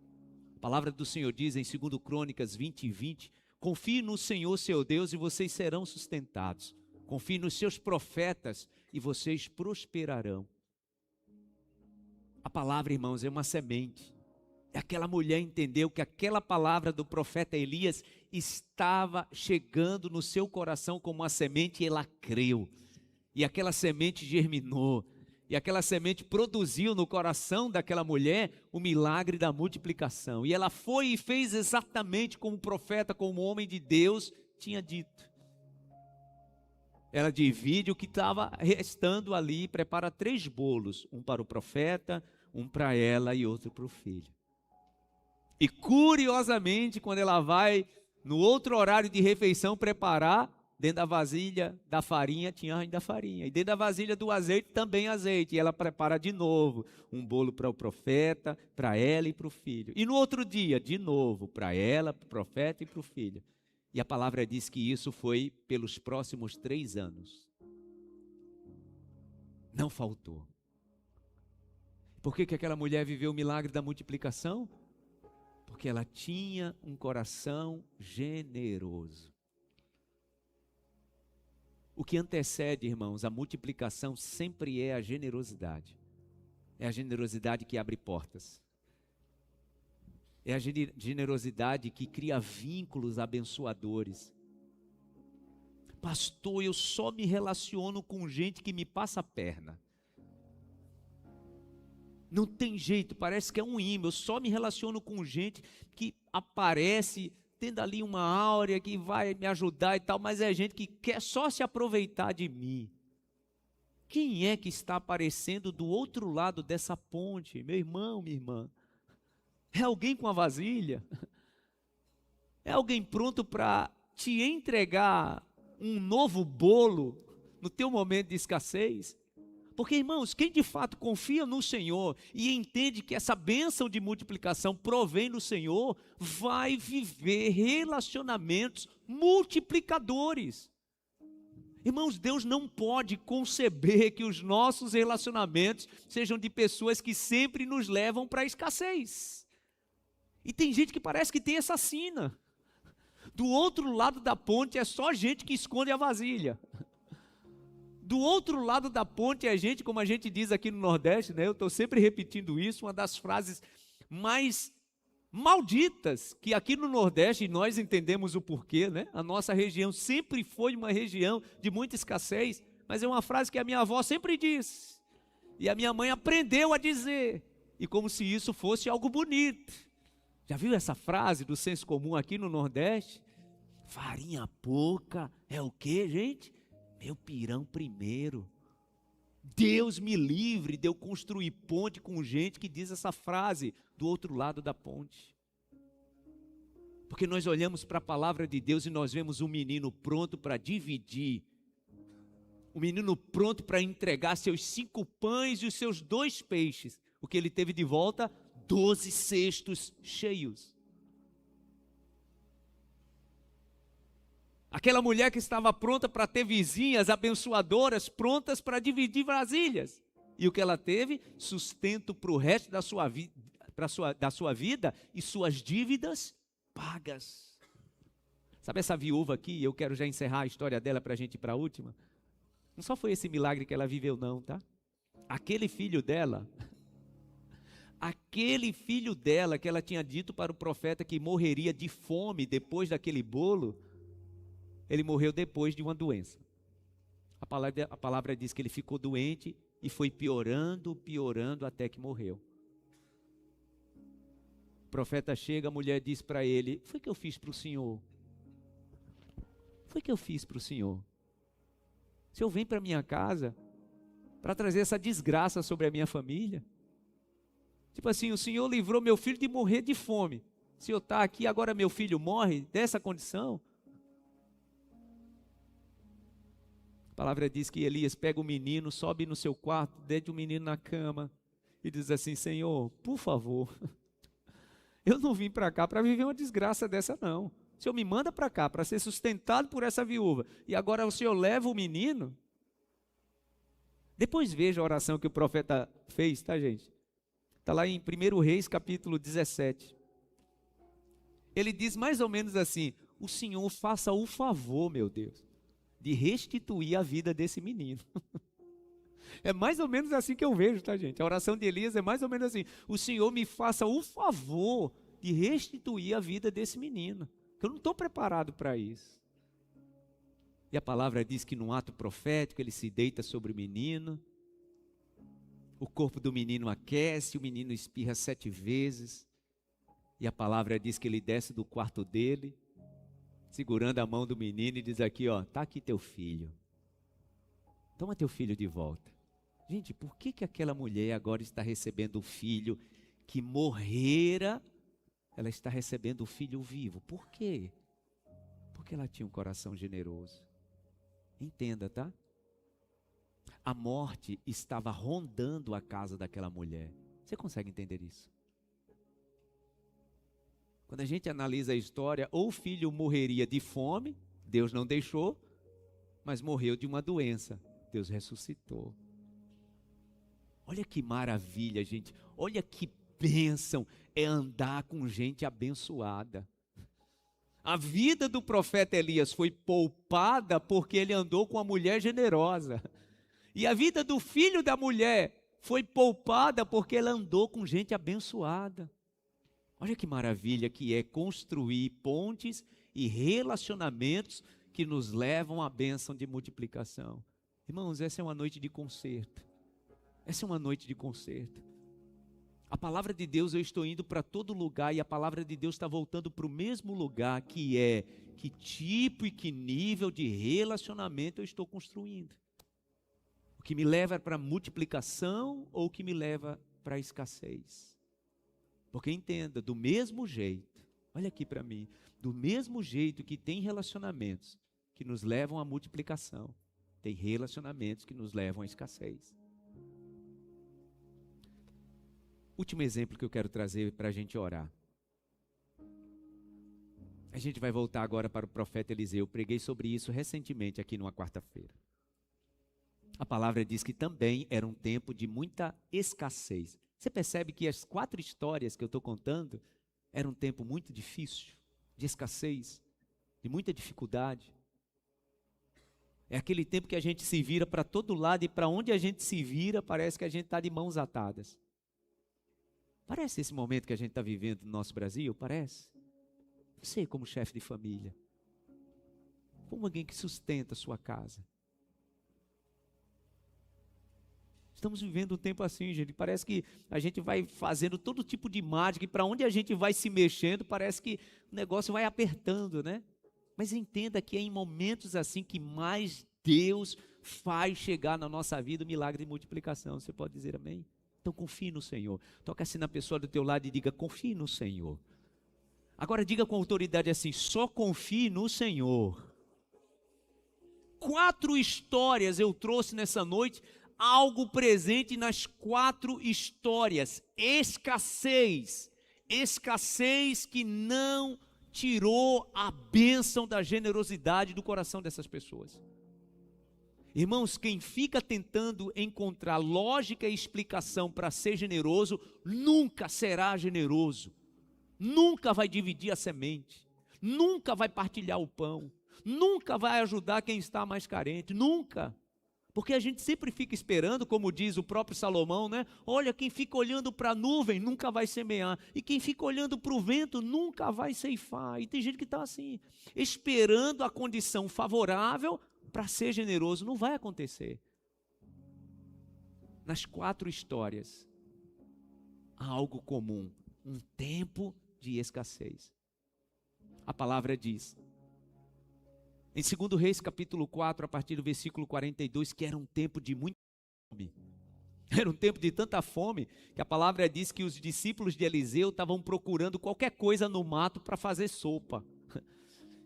A palavra do Senhor diz em 2 Crônicas 20:20, confie no Senhor seu Deus e vocês serão sustentados. Confie nos seus profetas e vocês prosperarão. A palavra, irmãos, é uma semente. Aquela mulher entendeu que aquela palavra do profeta Elias estava chegando no seu coração como uma semente e ela creu. E aquela semente germinou. E aquela semente produziu no coração daquela mulher o milagre da multiplicação. E ela foi e fez exatamente como o profeta, como o homem de Deus tinha dito. Ela divide o que estava restando ali, prepara 3 bolos, um para o profeta, um para ela e outro para o filho. E curiosamente, quando ela vai no outro horário de refeição preparar, dentro da vasilha da farinha tinha ainda farinha, e dentro da vasilha do azeite também azeite, e ela prepara de novo um bolo para o profeta, para ela e para o filho. E no outro dia, de novo, para ela, para o profeta e para o filho. E a palavra diz que isso foi pelos próximos 3 anos. Não faltou. Por que aquela mulher viveu o milagre da multiplicação? Porque ela tinha um coração generoso. O que antecede, irmãos, a multiplicação sempre é a generosidade. É a generosidade que abre portas. É a generosidade que cria vínculos abençoadores. Pastor, eu só me relaciono com gente que me passa a perna. Não tem jeito, parece que é um imã. Eu só me relaciono com gente que aparece tendo ali uma áurea que vai me ajudar e tal, mas é gente que quer só se aproveitar de mim. Quem é que está aparecendo do outro lado dessa ponte? Meu irmão, minha irmã. É alguém com a vasilha? É alguém pronto para te entregar um novo bolo no teu momento de escassez? Porque, irmãos, quem de fato confia no Senhor e entende que essa bênção de multiplicação provém do Senhor, vai viver relacionamentos multiplicadores. Irmãos, Deus não pode conceber que os nossos relacionamentos sejam de pessoas que sempre nos levam para a escassez. E tem gente que parece que tem essa sina. Do outro lado da ponte é só gente que esconde a vasilha. Do outro lado da ponte é gente, como a gente diz aqui no Nordeste, né? Eu estou sempre repetindo isso, uma das frases mais malditas que aqui no Nordeste, e nós entendemos o porquê, né? A nossa região sempre foi uma região de muita escassez, mas é uma frase que a minha avó sempre diz, e a minha mãe aprendeu a dizer, e como se isso fosse algo bonito. Já viu essa frase do senso comum aqui no Nordeste? Farinha pouca é o quê, gente? Meu pirão primeiro. Deus me livre de eu construir ponte com gente que diz essa frase do outro lado da ponte. Porque nós olhamos para a palavra de Deus e nós vemos um menino pronto para dividir O menino pronto para entregar seus 5 pães e os seus 2 peixes. O que ele teve de volta? 12 cestos cheios. Aquela mulher que estava pronta para ter vizinhas abençoadoras, prontas para dividir vasilhas. E o que ela teve? Sustento para o resto da sua vida e suas dívidas pagas. Sabe essa viúva aqui? Eu quero já encerrar a história dela para a gente ir para a última. Não só foi esse milagre que ela viveu não, tá? Aquele filho dela que ela tinha dito para o profeta que morreria de fome depois daquele bolo, ele morreu depois de uma doença. A palavra diz que ele ficou doente e foi piorando até que morreu. O profeta chega, a mulher diz para ele: foi que eu fiz para o senhor? Foi que eu fiz para o senhor? O senhor vem para minha casa para trazer essa desgraça sobre a minha família? Tipo assim, o senhor livrou meu filho de morrer de fome. O senhor está aqui, agora meu filho morre dessa condição? A palavra diz que Elias pega o menino, sobe no seu quarto, deita o menino na cama e diz assim: Senhor, por favor, eu não vim para cá para viver uma desgraça dessa não. O Senhor me manda para cá para ser sustentado por essa viúva. E agora o Senhor leva o menino? Depois veja a oração que o profeta fez, tá, gente? Está lá em 1 Reis, capítulo 17. Ele diz mais ou menos assim: o Senhor faça o favor, meu Deus, de restituir a vida desse menino. É mais ou menos assim que eu vejo, tá, gente? A oração de Elias é mais ou menos assim: o Senhor me faça o favor de restituir a vida desse menino. Eu não estou preparado para isso. E a palavra diz que num ato profético ele se deita sobre o menino, o corpo do menino aquece, o menino espirra 7 vezes, e a palavra diz que ele desce do quarto dele, segurando a mão do menino e diz aqui, ó, tá aqui teu filho, toma teu filho de volta. Gente, por que aquela mulher agora está recebendo o filho que morrera? Ela está recebendo o filho vivo. Por quê? Porque ela tinha um coração generoso. Entenda, tá? A morte estava rondando a casa daquela mulher. Você consegue entender isso? Quando a gente analisa a história, ou o filho morreria de fome, Deus não deixou, mas morreu de uma doença, Deus ressuscitou. Olha que maravilha, gente. Olha que bênção é andar com gente abençoada. A vida do profeta Elias foi poupada porque ele andou com uma mulher generosa. E a vida do filho da mulher foi poupada porque ele andou com gente abençoada. Olha que maravilha que é construir pontes e relacionamentos que nos levam à bênção de multiplicação. Irmãos, essa é uma noite de concerto. Essa é uma noite de concerto. A palavra de Deus, eu estou indo para todo lugar e a palavra de Deus está voltando para o mesmo lugar, que é que tipo e que nível de relacionamento eu estou construindo. O que me leva para a multiplicação ou o que me leva para a escassez. Porque entenda, do mesmo jeito, olha aqui para mim, do mesmo jeito que tem relacionamentos que nos levam à multiplicação, tem relacionamentos que nos levam à escassez. Último exemplo que eu quero trazer para a gente orar. A gente vai voltar agora para o profeta Eliseu. Eu preguei sobre isso recentemente aqui numa quarta-feira. A palavra diz que também era um tempo de muita escassez. Você percebe que as 4 histórias que eu estou contando eram um tempo muito difícil, de escassez, de muita dificuldade. É aquele tempo que a gente se vira para todo lado e para onde a gente se vira parece que a gente está de mãos atadas. Parece esse momento que a gente está vivendo no nosso Brasil? Parece? Você como chefe de família, como alguém que sustenta a sua casa. Estamos vivendo um tempo assim, gente. Parece que a gente vai fazendo todo tipo de mágica e para onde a gente vai se mexendo, parece que o negócio vai apertando, né? Mas entenda que é em momentos assim que mais Deus faz chegar na nossa vida o milagre de multiplicação. Você pode dizer amém? Então confie no Senhor. Toca assim na pessoa do teu lado e diga, confie no Senhor. Agora diga com autoridade assim, só confie no Senhor. 4 histórias eu trouxe nessa noite, algo presente nas 4 histórias. Escassez. Escassez que não tirou a bênção da generosidade do coração dessas pessoas. Irmãos, quem fica tentando encontrar lógica e explicação para ser generoso, nunca será generoso, nunca vai dividir a semente, nunca vai partilhar o pão, nunca vai ajudar quem está mais carente, nunca. Porque a gente sempre fica esperando, como diz o próprio Salomão, né? Olha, quem fica olhando para a nuvem nunca vai semear, e quem fica olhando para o vento nunca vai ceifar. E tem gente que está assim, esperando a condição favorável para ser generoso. Não vai acontecer. Nas 4 histórias, há algo comum, um tempo de escassez. A palavra diz, em 2 Reis capítulo 4, a partir do versículo 42, que era um tempo de muita fome. Era um tempo de tanta fome, que a palavra diz que os discípulos de Eliseu estavam procurando qualquer coisa no mato para fazer sopa.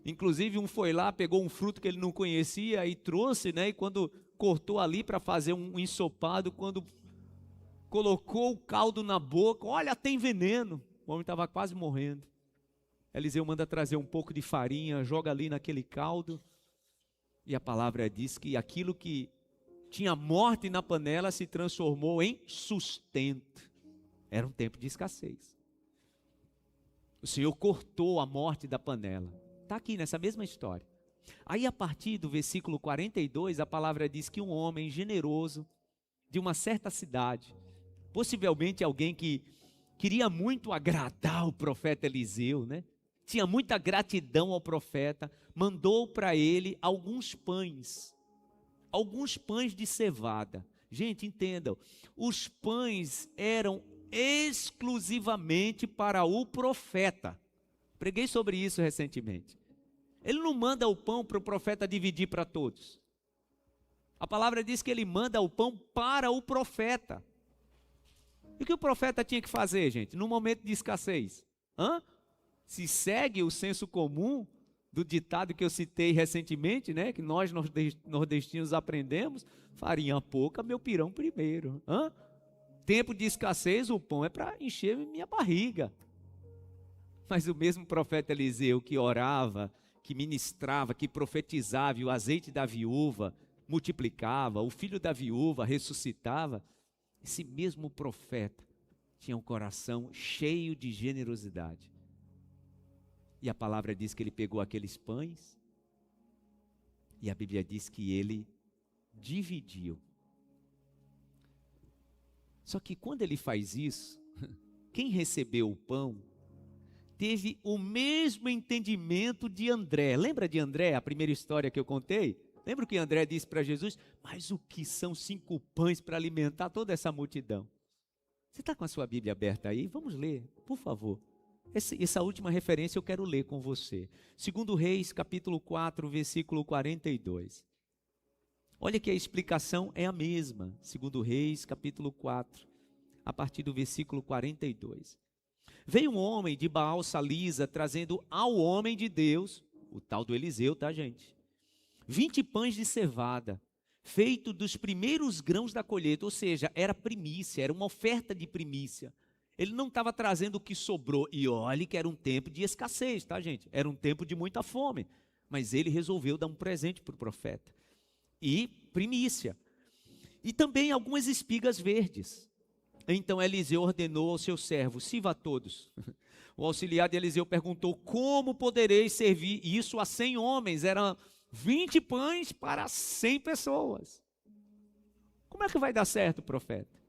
Inclusive um foi lá, pegou um fruto que ele não conhecia e trouxe, né? E quando cortou ali para fazer um ensopado, quando colocou o caldo na boca, olha, tem veneno. O homem estava quase morrendo. Eliseu manda trazer um pouco de farinha, joga ali naquele caldo. E a palavra diz que aquilo que tinha morte na panela se transformou em sustento. Era um tempo de escassez. O Senhor cortou a morte da panela. Está aqui nessa mesma história. Aí a partir do versículo 42, a palavra diz que um homem generoso de uma certa cidade, possivelmente alguém que queria muito agradar o profeta Eliseu, né? Tinha muita gratidão ao profeta, mandou para ele alguns pães de cevada. Gente, entendam, os pães eram exclusivamente para o profeta. Preguei sobre isso recentemente. Ele não manda o pão para o profeta dividir para todos. A palavra diz que ele manda o pão para o profeta. E o que o profeta tinha que fazer, gente, num momento de escassez? Se segue o senso comum do ditado que eu citei recentemente, né, que nós nordestinos aprendemos, farinha pouca, meu pirão primeiro. Tempo de escassez, o pão é para encher minha barriga. Mas o mesmo profeta Eliseu que orava, que ministrava, que profetizava, e o azeite da viúva multiplicava, o filho da viúva ressuscitava, esse mesmo profeta tinha um coração cheio de generosidade. E a palavra diz que ele pegou aqueles pães, e a Bíblia diz que ele dividiu. Só que quando ele faz isso, quem recebeu o pão teve o mesmo entendimento de André. Lembra de André, a primeira história que eu contei? Lembra o que André disse para Jesus? Mas o que são 5 pães para alimentar toda essa multidão? Você está com a sua Bíblia aberta aí? Vamos ler, por favor. Essa última referência eu quero ler com você. 2 Reis, capítulo 4, versículo 42. Olha que a explicação é a mesma. 2 Reis, capítulo 4, a partir do versículo 42. Veio um homem de Baal-Salisa trazendo ao homem de Deus, o tal do Eliseu, tá, gente? 20 pães de cevada, feito dos primeiros grãos da colheita, ou seja, era primícia, era uma oferta de primícia. Ele não estava trazendo o que sobrou, e olhe que era um tempo de escassez, tá, gente? Era um tempo de muita fome, mas ele resolveu dar um presente para o profeta. E primícia. E também algumas espigas verdes. Então Eliseu ordenou ao seu servo, sirva a todos. O auxiliar de Eliseu perguntou, como poderei servir isso a 100 homens? Eram 20 pães para 100 pessoas. Como é que vai dar certo, profeta?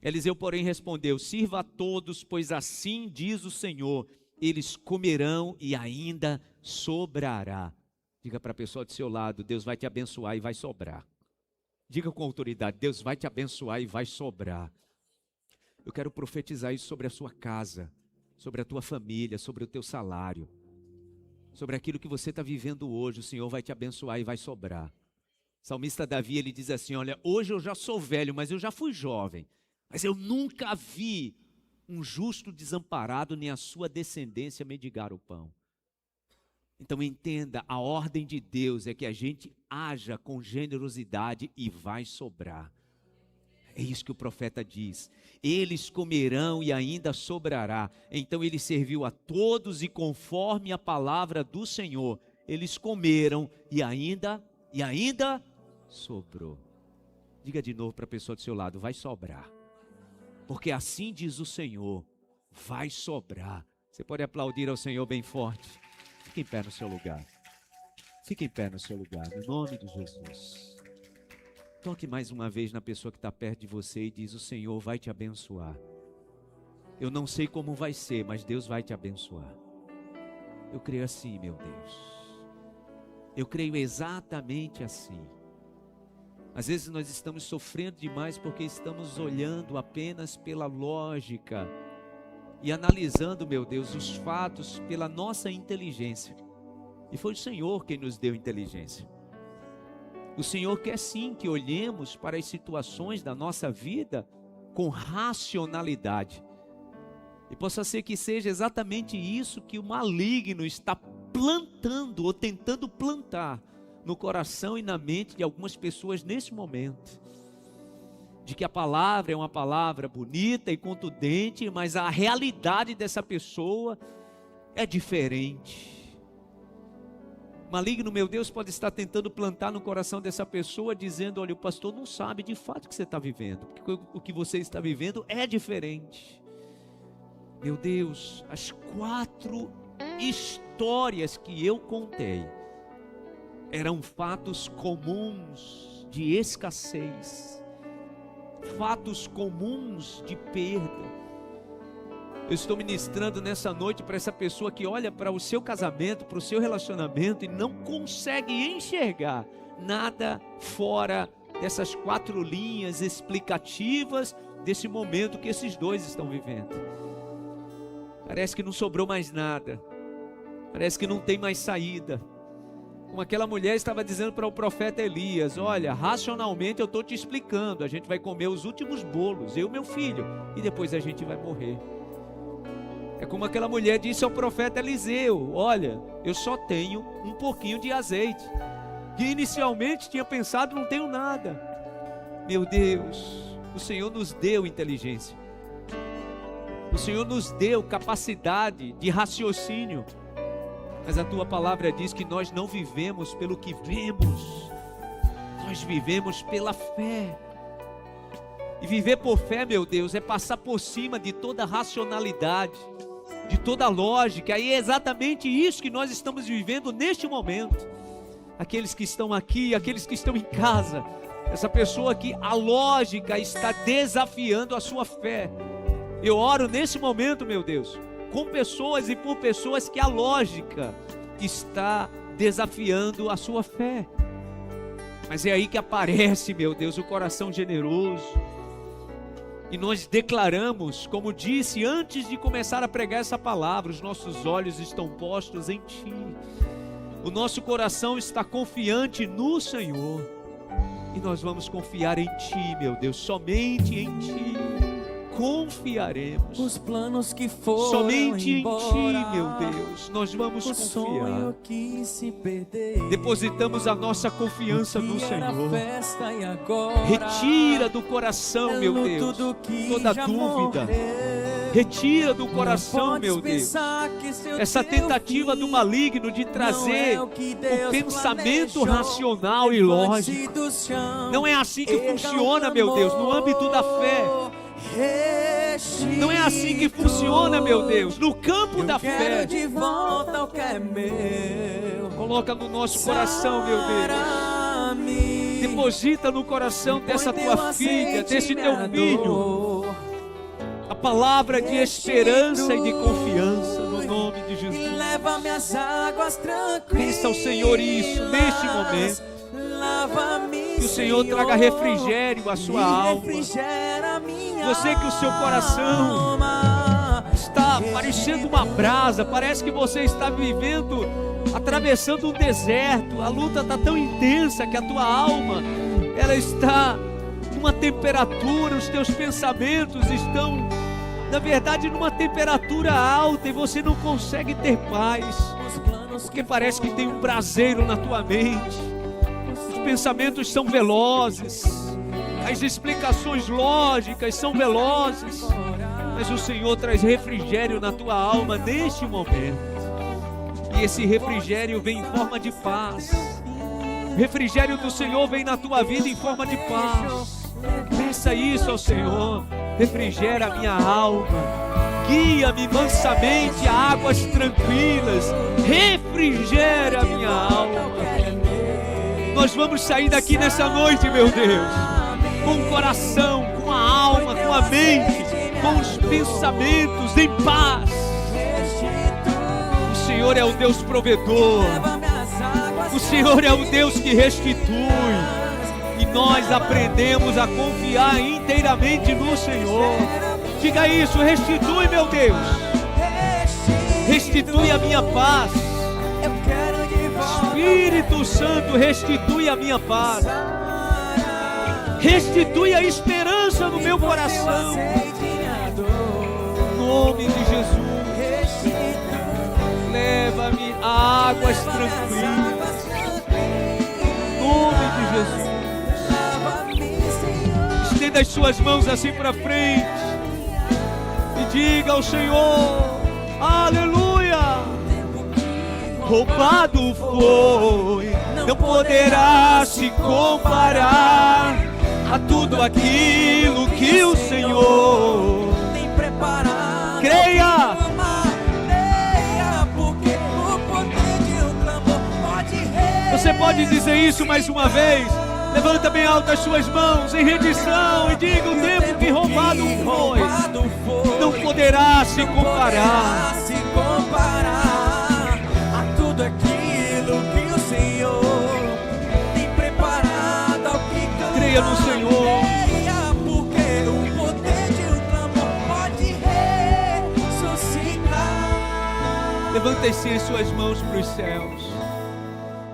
Eliseu, porém, respondeu, sirva a todos, pois assim diz o Senhor, eles comerão e ainda sobrará. Diga para a pessoa do seu lado, Deus vai te abençoar e vai sobrar. Diga com autoridade, Deus vai te abençoar e vai sobrar. Eu quero profetizar isso sobre a sua casa, sobre a tua família, sobre o teu salário, sobre aquilo que você está vivendo hoje, o Senhor vai te abençoar e vai sobrar. O salmista Davi, ele diz assim, olha, hoje eu já sou velho, mas eu já fui jovem, mas eu nunca vi um justo desamparado, nem a sua descendência mendigar o pão. Então entenda, a ordem de Deus é que a gente haja com generosidade e vai sobrar. É isso que o profeta diz. Eles comerão e ainda sobrará. Então ele serviu a todos e conforme a palavra do Senhor, eles comeram e ainda sobrou. Diga de novo para a pessoa do seu lado, vai sobrar. Porque assim diz o Senhor, vai sobrar. Você pode aplaudir ao Senhor bem forte. Fique em pé no seu lugar. Fique em pé no seu lugar, no nome de Jesus. Toque mais uma vez na pessoa que está perto de você e diz, o Senhor vai te abençoar. Eu não sei como vai ser, mas Deus vai te abençoar. Eu creio assim, meu Deus. Eu creio exatamente assim. Às vezes nós estamos sofrendo demais porque estamos olhando apenas pela lógica e analisando, meu Deus, os fatos pela nossa inteligência. E foi o Senhor quem nos deu inteligência. O Senhor quer sim que olhemos para as situações da nossa vida com racionalidade. E possa ser que seja exatamente isso que o maligno está plantando ou tentando plantar no coração e na mente de algumas pessoas nesse momento. De que a palavra é uma palavra bonita e contundente, mas a realidade dessa pessoa é diferente. Maligno, meu Deus, pode estar tentando plantar no coração dessa pessoa, dizendo, olha, o pastor não sabe de fato o que você está vivendo, porque o que você está vivendo é diferente. Meu Deus, as 4 histórias que eu contei, eram fatos comuns de escassez, fatos comuns de perda. Eu estou ministrando nessa noite para essa pessoa que olha para o seu casamento, para o seu relacionamento e não consegue enxergar nada fora dessas 4 linhas explicativas desse momento que esses dois estão vivendo. Parece que não sobrou mais nada, parece que não tem mais saída. Como aquela mulher estava dizendo para o profeta Elias, olha, racionalmente eu estou te explicando, a gente vai comer os últimos bolos, eu e meu filho, e depois a gente vai morrer. É como aquela mulher disse ao profeta Eliseu, olha, eu só tenho um pouquinho de azeite, que inicialmente tinha pensado, não tenho nada. Meu Deus, o Senhor nos deu inteligência, o Senhor nos deu capacidade de raciocínio, mas a tua palavra diz que nós não vivemos pelo que vemos, nós vivemos pela fé. E viver por fé, meu Deus, é passar por cima de toda racionalidade, de toda lógica, e é exatamente isso que nós estamos vivendo neste momento. Aqueles que estão aqui, aqueles que estão em casa, essa pessoa que a lógica está desafiando a sua fé. Eu oro nesse momento, meu Deus, com pessoas e por pessoas que a lógica está desafiando a sua fé. Mas é aí que aparece, meu Deus, o coração generoso. E nós declaramos, como disse antes de começar a pregar essa palavra, os nossos olhos estão postos em Ti. O nosso coração está confiante no Senhor. E nós vamos confiar em Ti, meu Deus, somente em Ti. Confiaremos. Os planos que foram somente embora, em Ti, meu Deus, nós vamos confiar. Sonho que se perdeu, depositamos a nossa confiança no Senhor. Festa e agora, retira do coração, meu Deus, toda dúvida. Retira do coração, meu Deus, essa tentativa do maligno de trazer o pensamento racional e lógico. Não é assim que funciona, meu Deus, no âmbito da fé. Não é assim que funciona, meu Deus, no campo da fé. De volta o que é meu. Coloca no nosso coração, meu Deus. Deposita no coração dessa tua filha, desse teu filho, a palavra de esperança e de confiança, no nome de Jesus. Leva-me às águas tranquilas. Peça ao Senhor isso neste momento. Que o Senhor traga refrigério à sua alma. Você que o seu coração está parecendo uma brasa, parece que você está vivendo, atravessando um deserto. A luta está tão intensa que a tua alma, ela está numa temperatura, os teus pensamentos estão, na verdade, numa temperatura alta e você não consegue ter paz, porque parece que tem um braseiro na tua mente. pensamentos são velozes, as explicações lógicas são velozes, mas o Senhor traz refrigério na tua alma neste momento. E esse refrigério vem em forma de paz. O refrigério do Senhor vem na tua vida em forma de paz. Peça isso ao Senhor. Refrigera a minha alma, guia-me mansamente a águas tranquilas, refrigera a minha alma. Nós vamos sair daqui nessa noite, meu Deus, com o coração, com a alma, com a mente, com os pensamentos em paz. O Senhor é o Deus provedor, o Senhor é o Deus que restitui, e nós aprendemos a confiar inteiramente no Senhor. Diga isso: restitui, meu Deus, restitui a minha paz. Espírito Santo, restitui a minha paz, restitui a esperança no meu coração, em nome de Jesus. Leva-me a águas tranquilas, em nome de Jesus. Estenda as suas mãos assim para frente e diga ao Senhor: aleluia. Roubado foi, não poderá se comparar a tudo aquilo que o Senhor tem preparado. Creia, porque o poder de um clamor pode. Você pode dizer isso mais uma vez? Levanta bem alto as suas mãos em rendição e diga: o tempo que roubado foi, não poderá se comparar a tudo aquilo que o Senhor tem preparado ao que clamar. Creia no Senhor, porque o poder de um clamor pode ressuscitar. Levanta-se as suas mãos para os céus.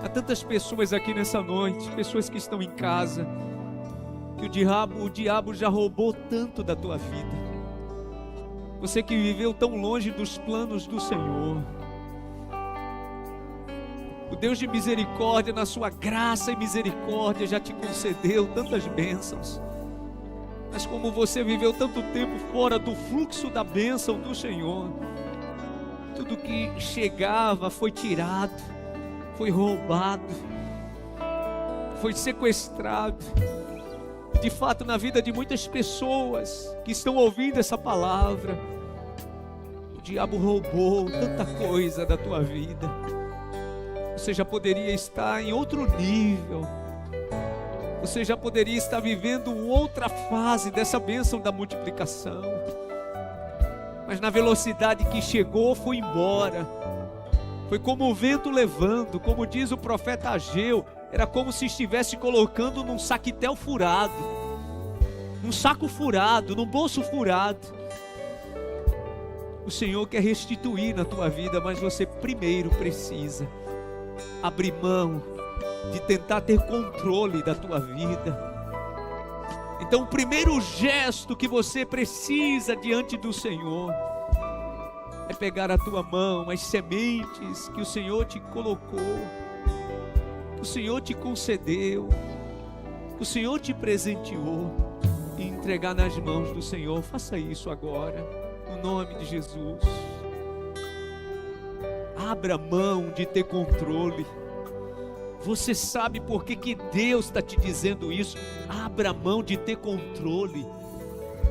Há tantas pessoas aqui nessa noite, pessoas que estão em casa, que o diabo já roubou tanto da tua vida. Você que viveu tão longe dos planos do Senhor. O Deus de misericórdia, na sua graça e misericórdia, já te concedeu tantas bênçãos. Mas como você viveu tanto tempo fora do fluxo da bênção do Senhor, tudo que chegava foi tirado, foi roubado, foi sequestrado. De fato, na vida de muitas pessoas que estão ouvindo essa palavra, o diabo roubou tanta coisa da tua vida. Você já poderia estar em outro nível, você já poderia estar vivendo outra fase dessa bênção da multiplicação, mas na velocidade que chegou, foi embora. Foi como o vento levando, como diz o profeta Ageu, era como se estivesse colocando num saquetel furado, num saco furado, num bolso furado. O Senhor quer restituir na tua vida, mas você primeiro precisa abrir mão de tentar ter controle da tua vida. Então o primeiro gesto que você precisa diante do Senhor é pegar a tua mão, as sementes que o Senhor te colocou, que o Senhor te concedeu, que o Senhor te presenteou, e entregar nas mãos do Senhor. Faça isso agora, no nome de Jesus. Abra mão de ter controle. Você sabe por que Deus está te dizendo isso? Abra mão de ter controle.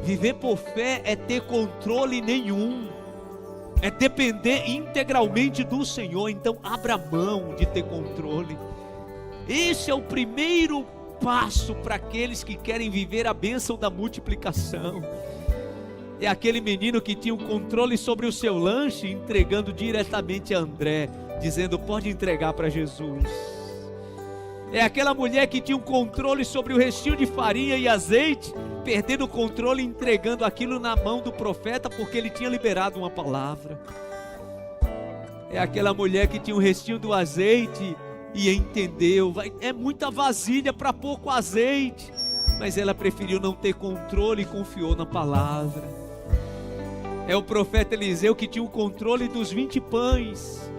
Viver por fé é ter controle nenhum, é depender integralmente do Senhor. Então abra mão de ter controle. Esse é o primeiro passo para aqueles que querem viver a bênção da multiplicação. É aquele menino que tinha o controle sobre o seu lanche, entregando diretamente a André, dizendo: pode entregar para Jesus. É aquela mulher que tinha um controle sobre o restinho de farinha e azeite, perdendo o controle e entregando aquilo na mão do profeta, porque ele tinha liberado uma palavra. É aquela mulher que tinha um restinho do azeite e entendeu: é muita vasilha para pouco azeite, mas ela preferiu não ter controle e confiou na palavra. É o profeta Eliseu que tinha o controle dos 20 pães,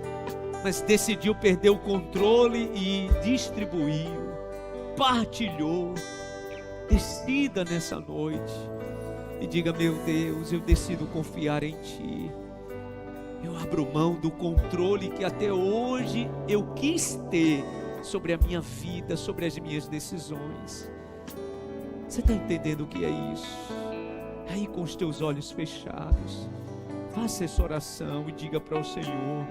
mas decidiu perder o controle e distribuiu. compartilhou. Decida nessa noite e diga: meu Deus, eu decido confiar em Ti. Eu abro mão do controle que até hoje eu quis ter sobre a minha vida, sobre as minhas decisões. Você está entendendo o que é isso? Aí, com os teus olhos fechados, faça essa oração e diga para o Senhor: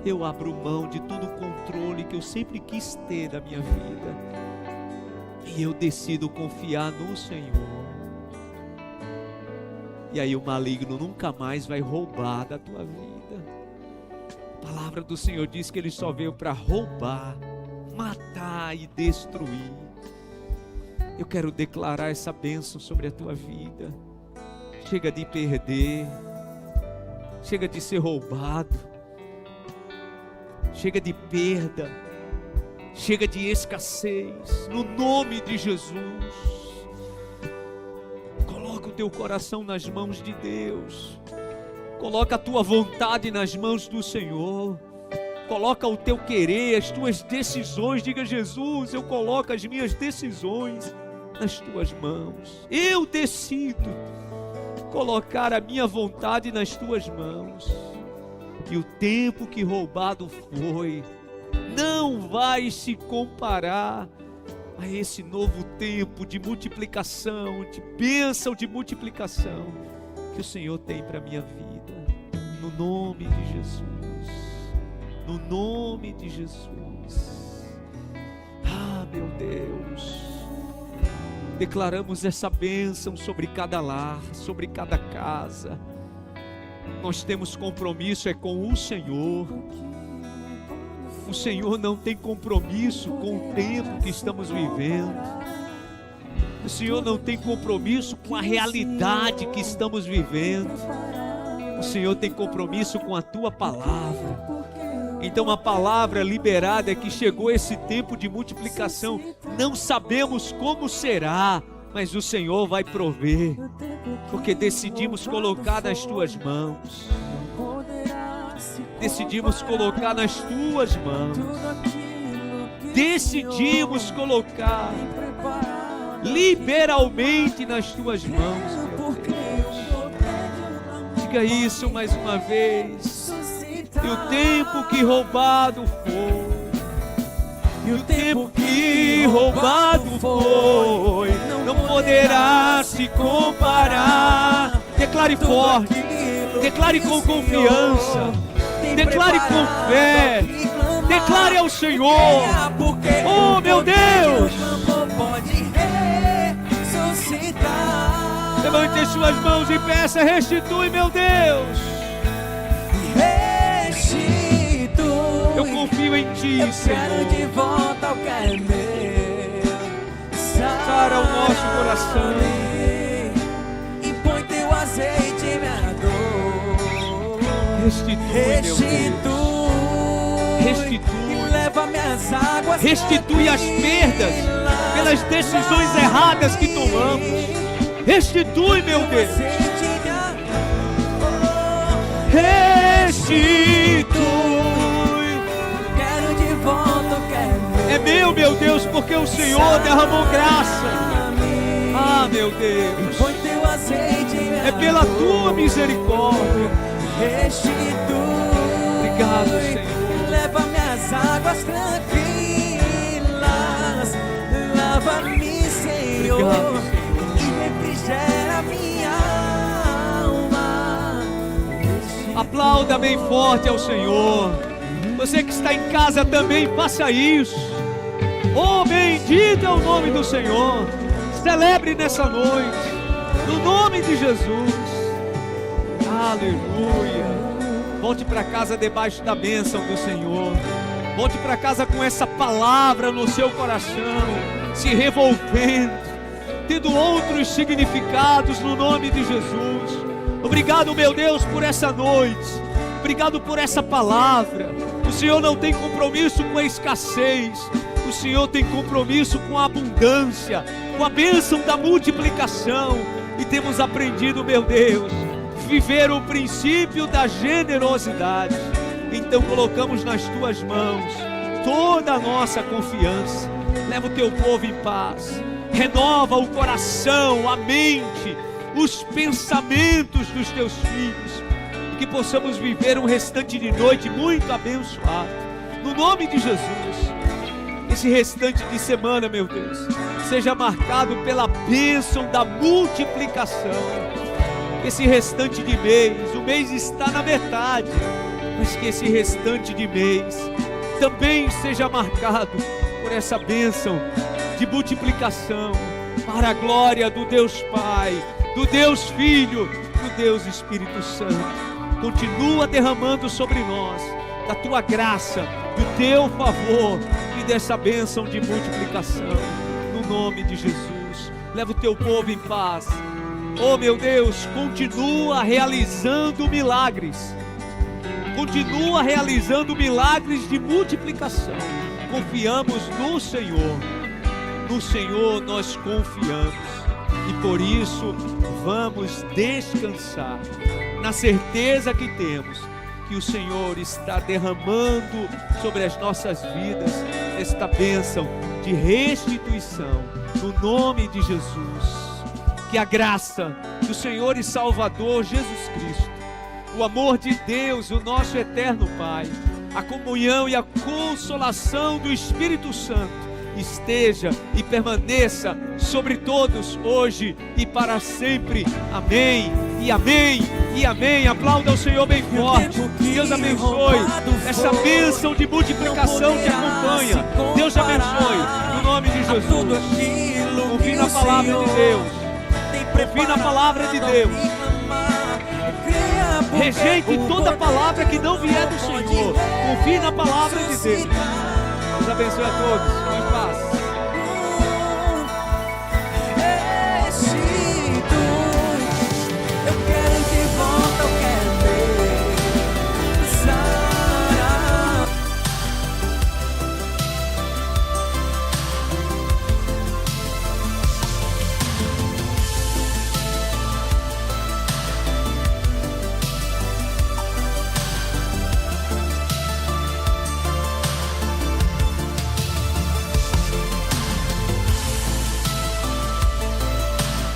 eu abro mão de todo o controle que eu sempre quis ter da minha vida, e eu decido confiar no Senhor. E aí o maligno nunca mais vai roubar da tua vida. A palavra do Senhor diz que Ele só veio para roubar, matar e destruir. Eu quero declarar essa bênção sobre a tua vida. Chega de perder, chega de ser roubado, chega de perda, chega de escassez, no nome de Jesus. Coloca o teu coração nas mãos de Deus, coloca a tua vontade nas mãos do Senhor, coloca o teu querer, as tuas decisões. Diga: Jesus, eu coloco as minhas decisões nas tuas mãos. Eu decido colocar a minha vontade nas tuas mãos. E o tempo que roubado foi não vai se comparar a esse novo tempo de multiplicação, de bênção, de multiplicação que o Senhor tem para a minha vida. No nome de Jesus, no nome de Jesus. Ah, meu Deus, declaramos essa bênção sobre cada lar, sobre cada casa. Nós temos compromisso com o Senhor. O Senhor não tem compromisso com o tempo que estamos vivendo. O Senhor não tem compromisso com a realidade que estamos vivendo. O Senhor tem compromisso com a tua palavra. Então a palavra liberada é que chegou esse tempo de multiplicação. Não sabemos como será, mas o Senhor vai prover, porque decidimos colocar nas tuas mãos. Decidimos colocar nas tuas mãos. Decidimos colocar liberalmente nas tuas mãos, meu Deus. Diga isso mais uma vez. E o tempo que roubado foi, e o tempo que roubado foi, não poderá se comparar. Declare forte, declare com confiança, declare com fé, declare ao Senhor: oh meu Deus, levante as suas mãos e peça: restitui, meu Deus. Eu confio em Ti, Senhor. Quero de volta o que é meu. Sara o nosso coração. E põe Teu azeite em minha dor. Restitui, meu Deus. Restitui. E leva minhas águas. Restitui as perdas pelas decisões erradas que tomamos. Restitui, meu Deus. Restitui. É meu Deus, porque o Senhor derramou graça. Ah, meu Deus, é pela Tua misericórdia. Obrigado, Senhor. Leva minhas águas tranquilas, lava-me, Senhor. Obrigado, Senhor. E refrigera minha alma. Aplauda bem forte ao Senhor. Você que está em casa também, faça isso. Oh, bendito é o nome do Senhor. Celebre nessa noite, no nome de Jesus. Aleluia. Volte para casa debaixo da bênção do Senhor. Volte para casa com essa palavra no seu coração, se revolvendo, tendo outros significados no nome de Jesus. Obrigado, meu Deus, por essa noite. Obrigado por essa palavra. O Senhor não tem compromisso com a escassez. O Senhor tem compromisso com a abundância, com a bênção da multiplicação. E temos aprendido, meu Deus, viver o princípio da generosidade. Então colocamos nas Tuas mãos toda a nossa confiança, Leva o teu povo em paz. Renova o coração, a mente, os pensamentos dos teus filhos. Que possamos viver um restante de noite muito abençoado. No nome de Jesus. Esse restante de semana, meu Deus, seja marcado pela bênção da multiplicação. Esse restante de mês, o mês está na metade, mas que esse restante de mês também seja marcado por essa bênção de multiplicação, para a glória do Deus Pai, do Deus Filho, do Deus Espírito Santo. Continua derramando sobre nós da tua graça, do teu favor e dessa bênção de multiplicação, no nome de Jesus. Leva o teu povo em paz. Oh meu Deus, continua realizando milagres. Continua realizando milagres de multiplicação. Confiamos no Senhor. No Senhor nós confiamos. E por isso vamos descansar na certeza que temos que o Senhor está derramando sobre as nossas vidas esta bênção de restituição, no nome de Jesus. Que a graça do Senhor e Salvador Jesus Cristo, o amor de Deus, o nosso eterno Pai, a comunhão e a consolação do Espírito Santo esteja e permaneça sobre todos hoje e para sempre. Amém e amém e amém. Aplauda ao Senhor bem forte. Deus abençoe. Essa bênção de multiplicação te acompanha. Deus abençoe. No nome de Jesus. Confie na palavra de Deus. Confie na palavra de Deus. Rejeite toda palavra que não vier do Senhor. Confie na palavra de Deus. Deus abençoe a todos.